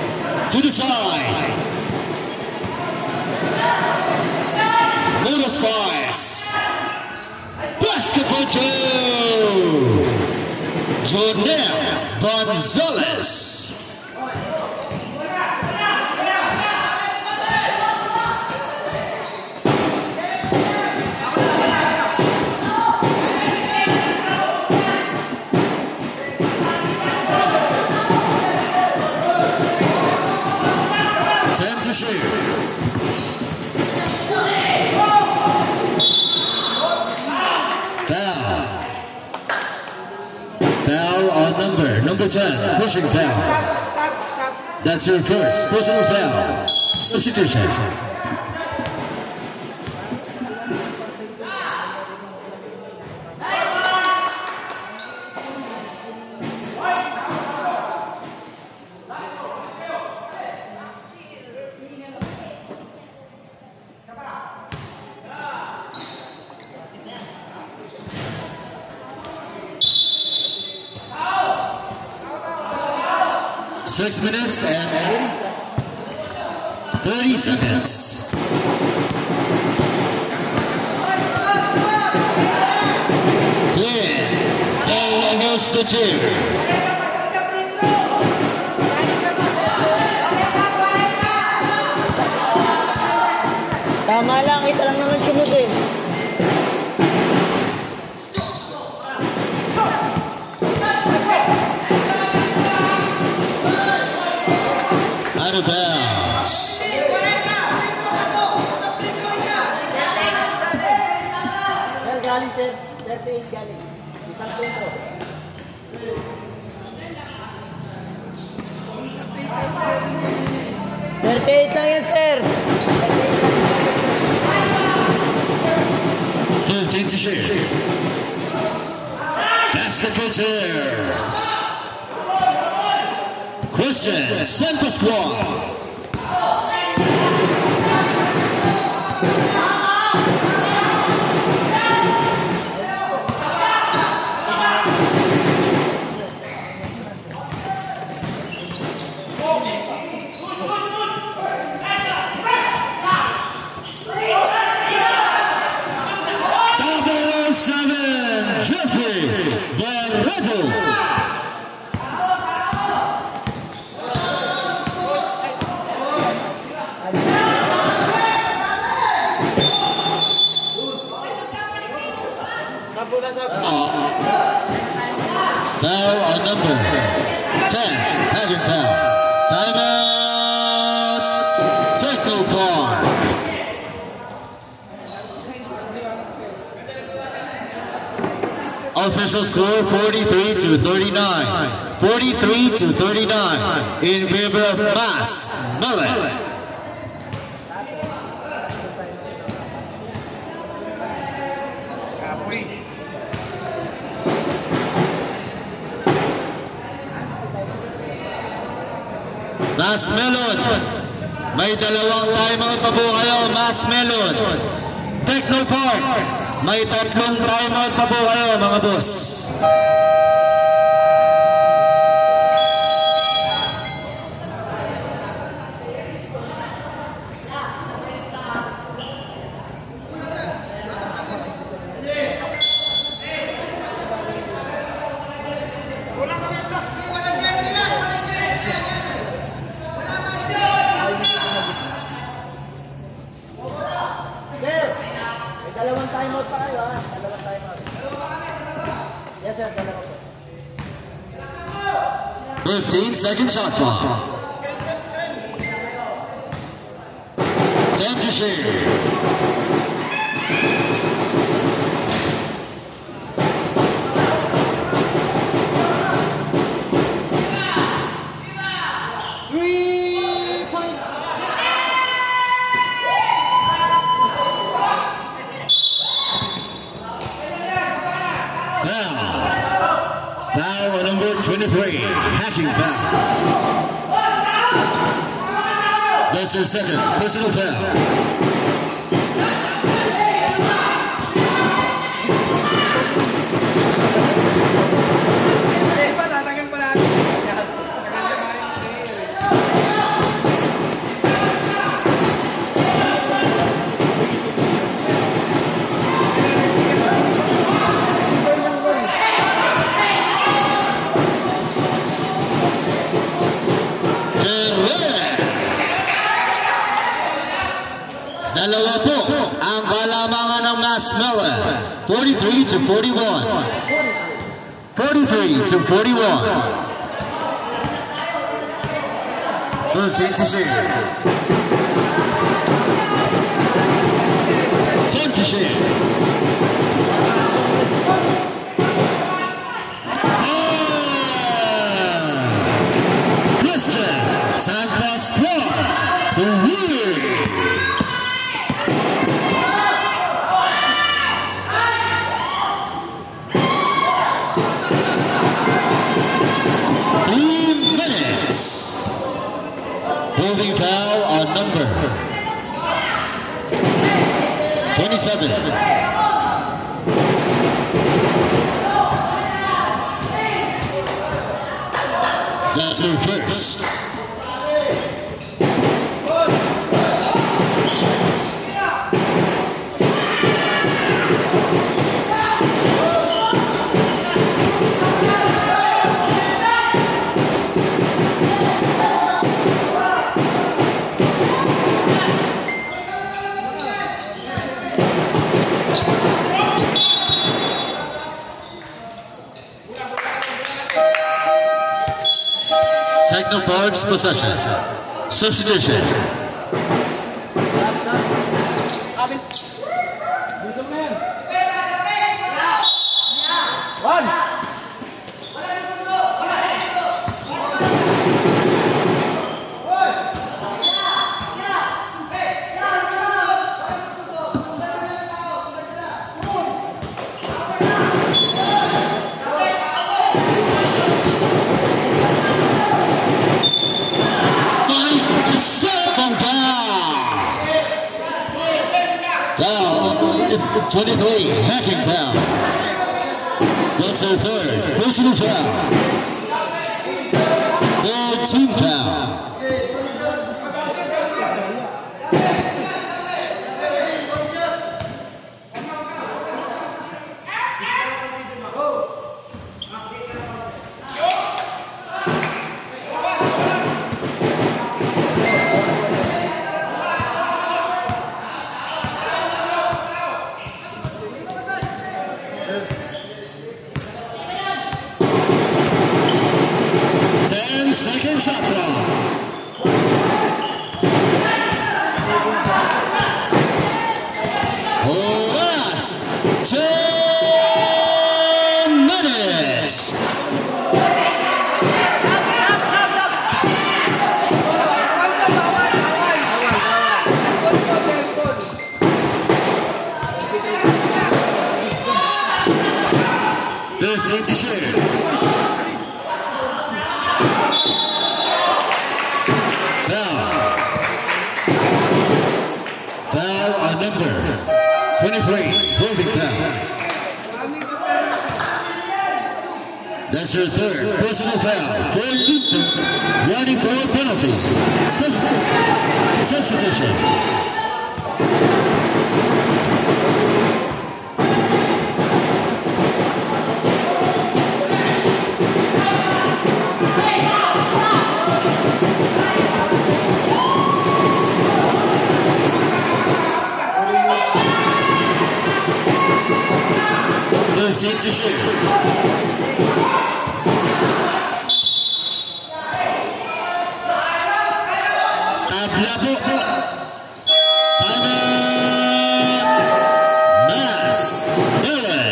Speaker 2: to the side. Lotus fires. Basketball two. Jornel Gonzalez. To shoot. Foul. Foul on number 10, pushing foul. That's her first personal foul. Substitution. Six minutes and 30 seconds. Flynn, down goes the two.
Speaker 5: Tama lang, isa lang naman sunod eh.
Speaker 2: of bounds.
Speaker 3: Sir, galing 38 galing. Isang punto. $38 lang yan, sir.
Speaker 2: 15 to shoot. That's the pitch here. Christian Santa Squad. Jeffrey Barreto. Foul on number 10, having foul. Timeout, Techno Park. Official score 43 to 39. 43 to 39 in favor of Mas Melon. Mas Melon, may dalawang timeout pa po kayo, Mas Melon. Techno Park, may tatlong timeout pa po kayo, mga boss.
Speaker 3: Dalawang timeout pa kayo, ha? Dalawang timeout. Yes, sir. Dalawa po.
Speaker 2: 15-second shot clock. 10 to shoot. Foul on number 23, hacking foul. That's their second personal foul. Dalawa po ang kalamangan ng Mas Melon. 43 to 41. 43 to 41. 15 to shoot. 10 to shoot. Christian Santa Squad, the win. Holding foul on number 27. That's their first. Techno Park's possession. Substitution.
Speaker 6: Busog na yan. One.
Speaker 2: Second foul. Foul 23, hacking foul. That's their third personal foul. Third team foul. Second shot clock. Last 10 minutes. Fifteen to shoot. Foul on number 23, holding foul. That's her third personal foul. Running for a penalty. Substitution. To shoot. Tabla po. Timeout. Mass Miller.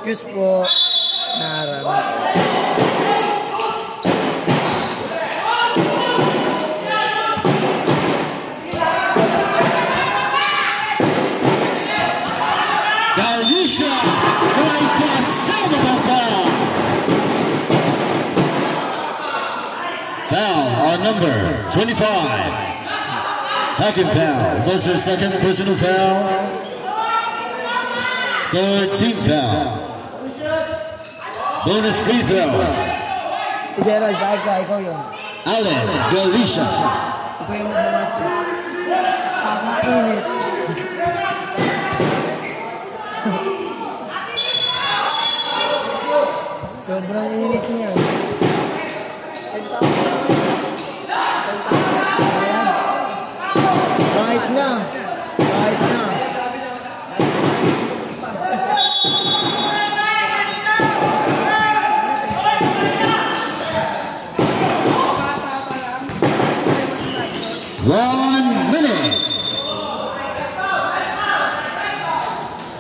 Speaker 3: Excuse po, naharap.
Speaker 2: Garisha may kasama pa foul. Foul on number 25. Hacking foul. That's their second personal foul. Third team foul. Bonus free throw.
Speaker 3: Gerald, ikaw yun.
Speaker 2: Allen Garisha.
Speaker 3: Ikaw yung magbawas ko. Kakainit. Sobrang init niya. Kahit na. Kahit na.
Speaker 2: One minute.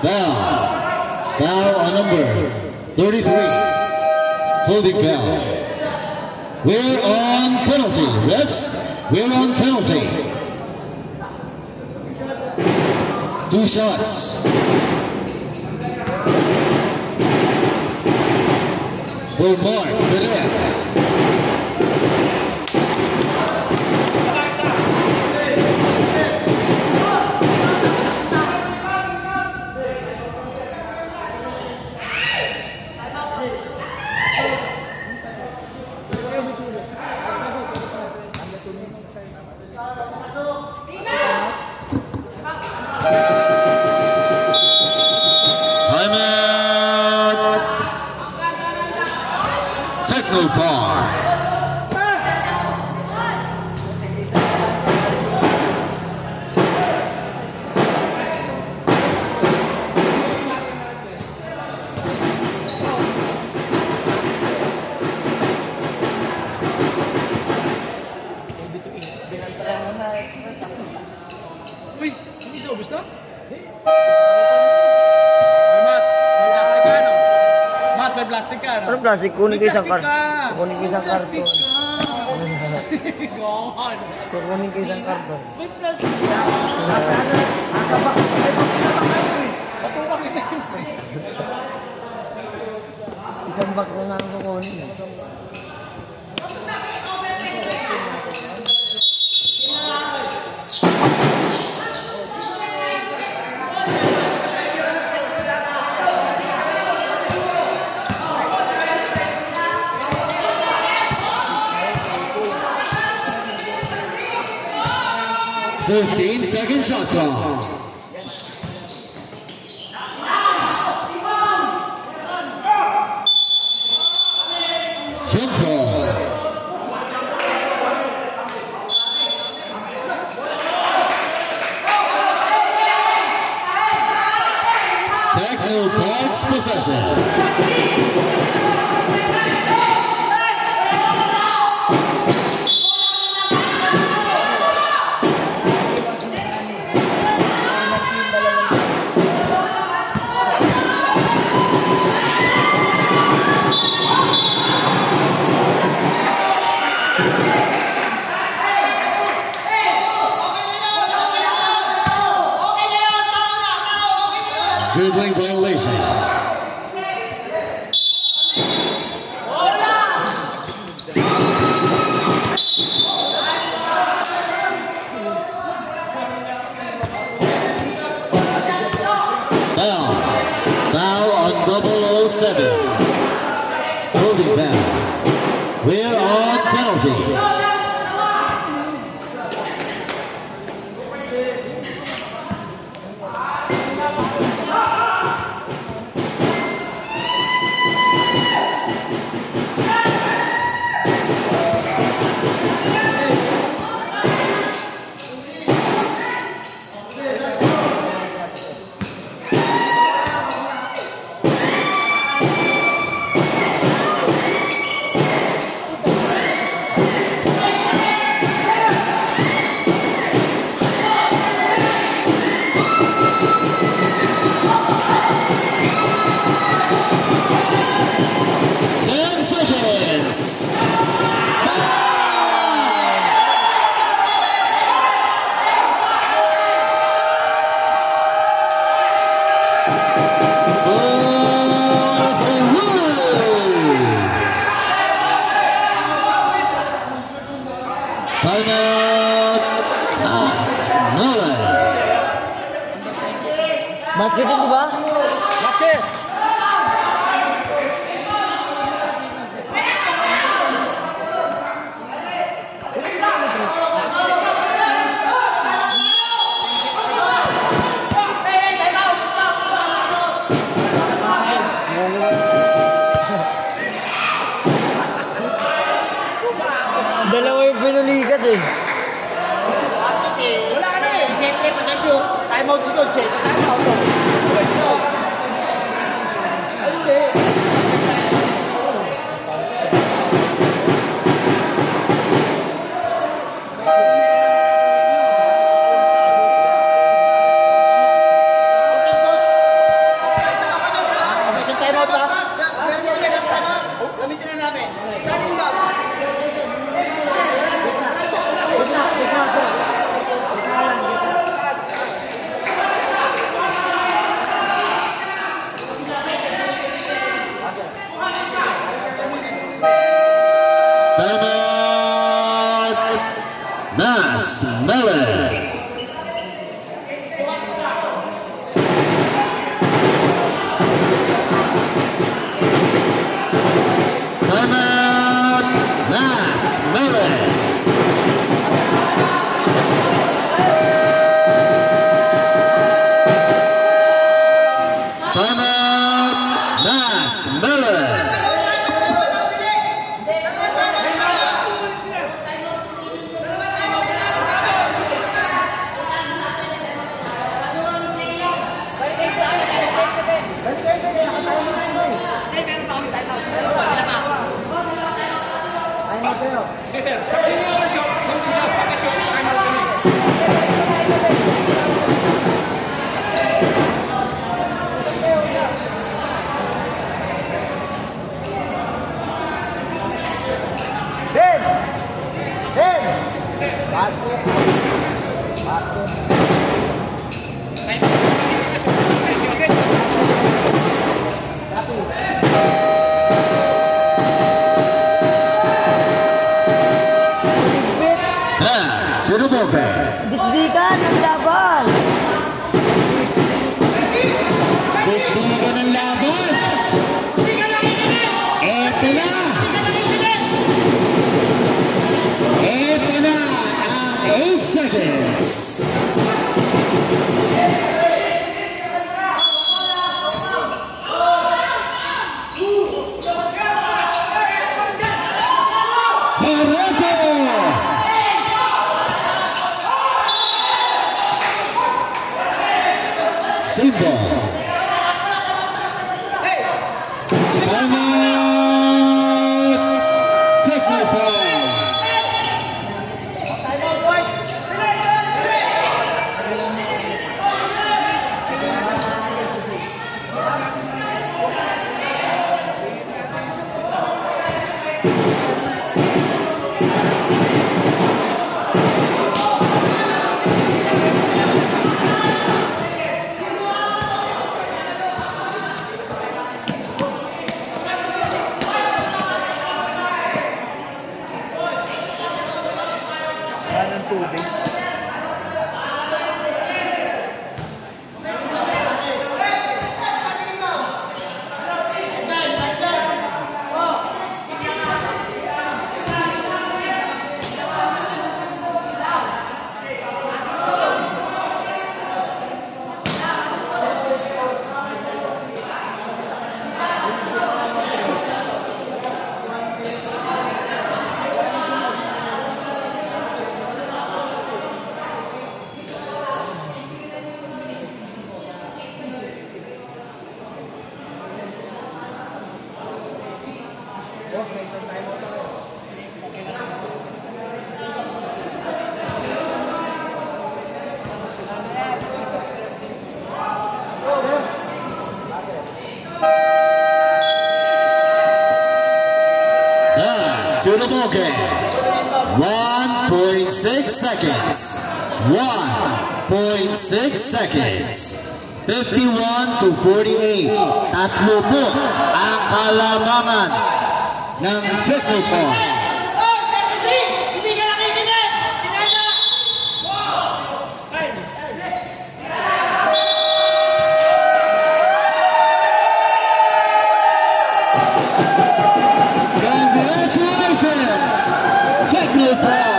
Speaker 2: Foul. Foul on number 33. Holding foul. We're on penalty. Refs, we're on penalty. 2 shots. Will mark the net. Technopar.
Speaker 6: Uy, hindi siya ubus na? Mat, may plastic ka, no?
Speaker 3: Ano plastic? Kunin ko isang
Speaker 6: Plastic
Speaker 3: karton.
Speaker 6: ka!
Speaker 3: Kunin ko isang
Speaker 6: Plastic
Speaker 3: karton.
Speaker 6: ka! God!
Speaker 3: Kunin ko isang karton.
Speaker 6: May plastic ka!
Speaker 3: Nasa box. May box na ba kayo eh?
Speaker 6: Patuwa kita yun.
Speaker 3: Isang box na lang kukunin eh.
Speaker 2: Second shot clock. Jump ball. Technopark's possession. Dribbling violation. Now, foul on 007. Holding foul. We're on penalty. Timeout. Nolan.
Speaker 3: Basket yun, di ba?
Speaker 6: Basket!
Speaker 3: Dalawa yung pinulikat eh.
Speaker 5: Basket eh. Wala ka na eh. Siyempre, pag-shoot, time out si coach eh. Time out. Hindi. Time out ba? Gamitin na namin. Saan yung bag?
Speaker 2: Mas Melon.
Speaker 3: Hindi sir, pag hindi ako shot, something else, pag shot, time out kami. Ben! Ben! Basket! Basket!
Speaker 7: Dikdikan ang laban!
Speaker 2: Dikdikan ang laban! Eto na! Eto na ang 8 seconds! Barreto! Simbo. Time out. Technopol.
Speaker 3: Ng tubig. Boss, may isang time out tayo.
Speaker 2: To the ball game. 1.6 seconds. 1.6 seconds. 51-48. Tatlo po ang kalamangan ng Technopol.
Speaker 5: Hindi ka nakikinig!
Speaker 2: Congratulations, Technopol!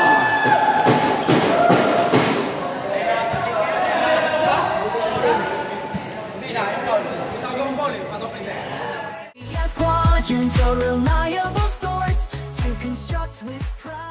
Speaker 1: We have quadrants, a reliable source to construct with pride.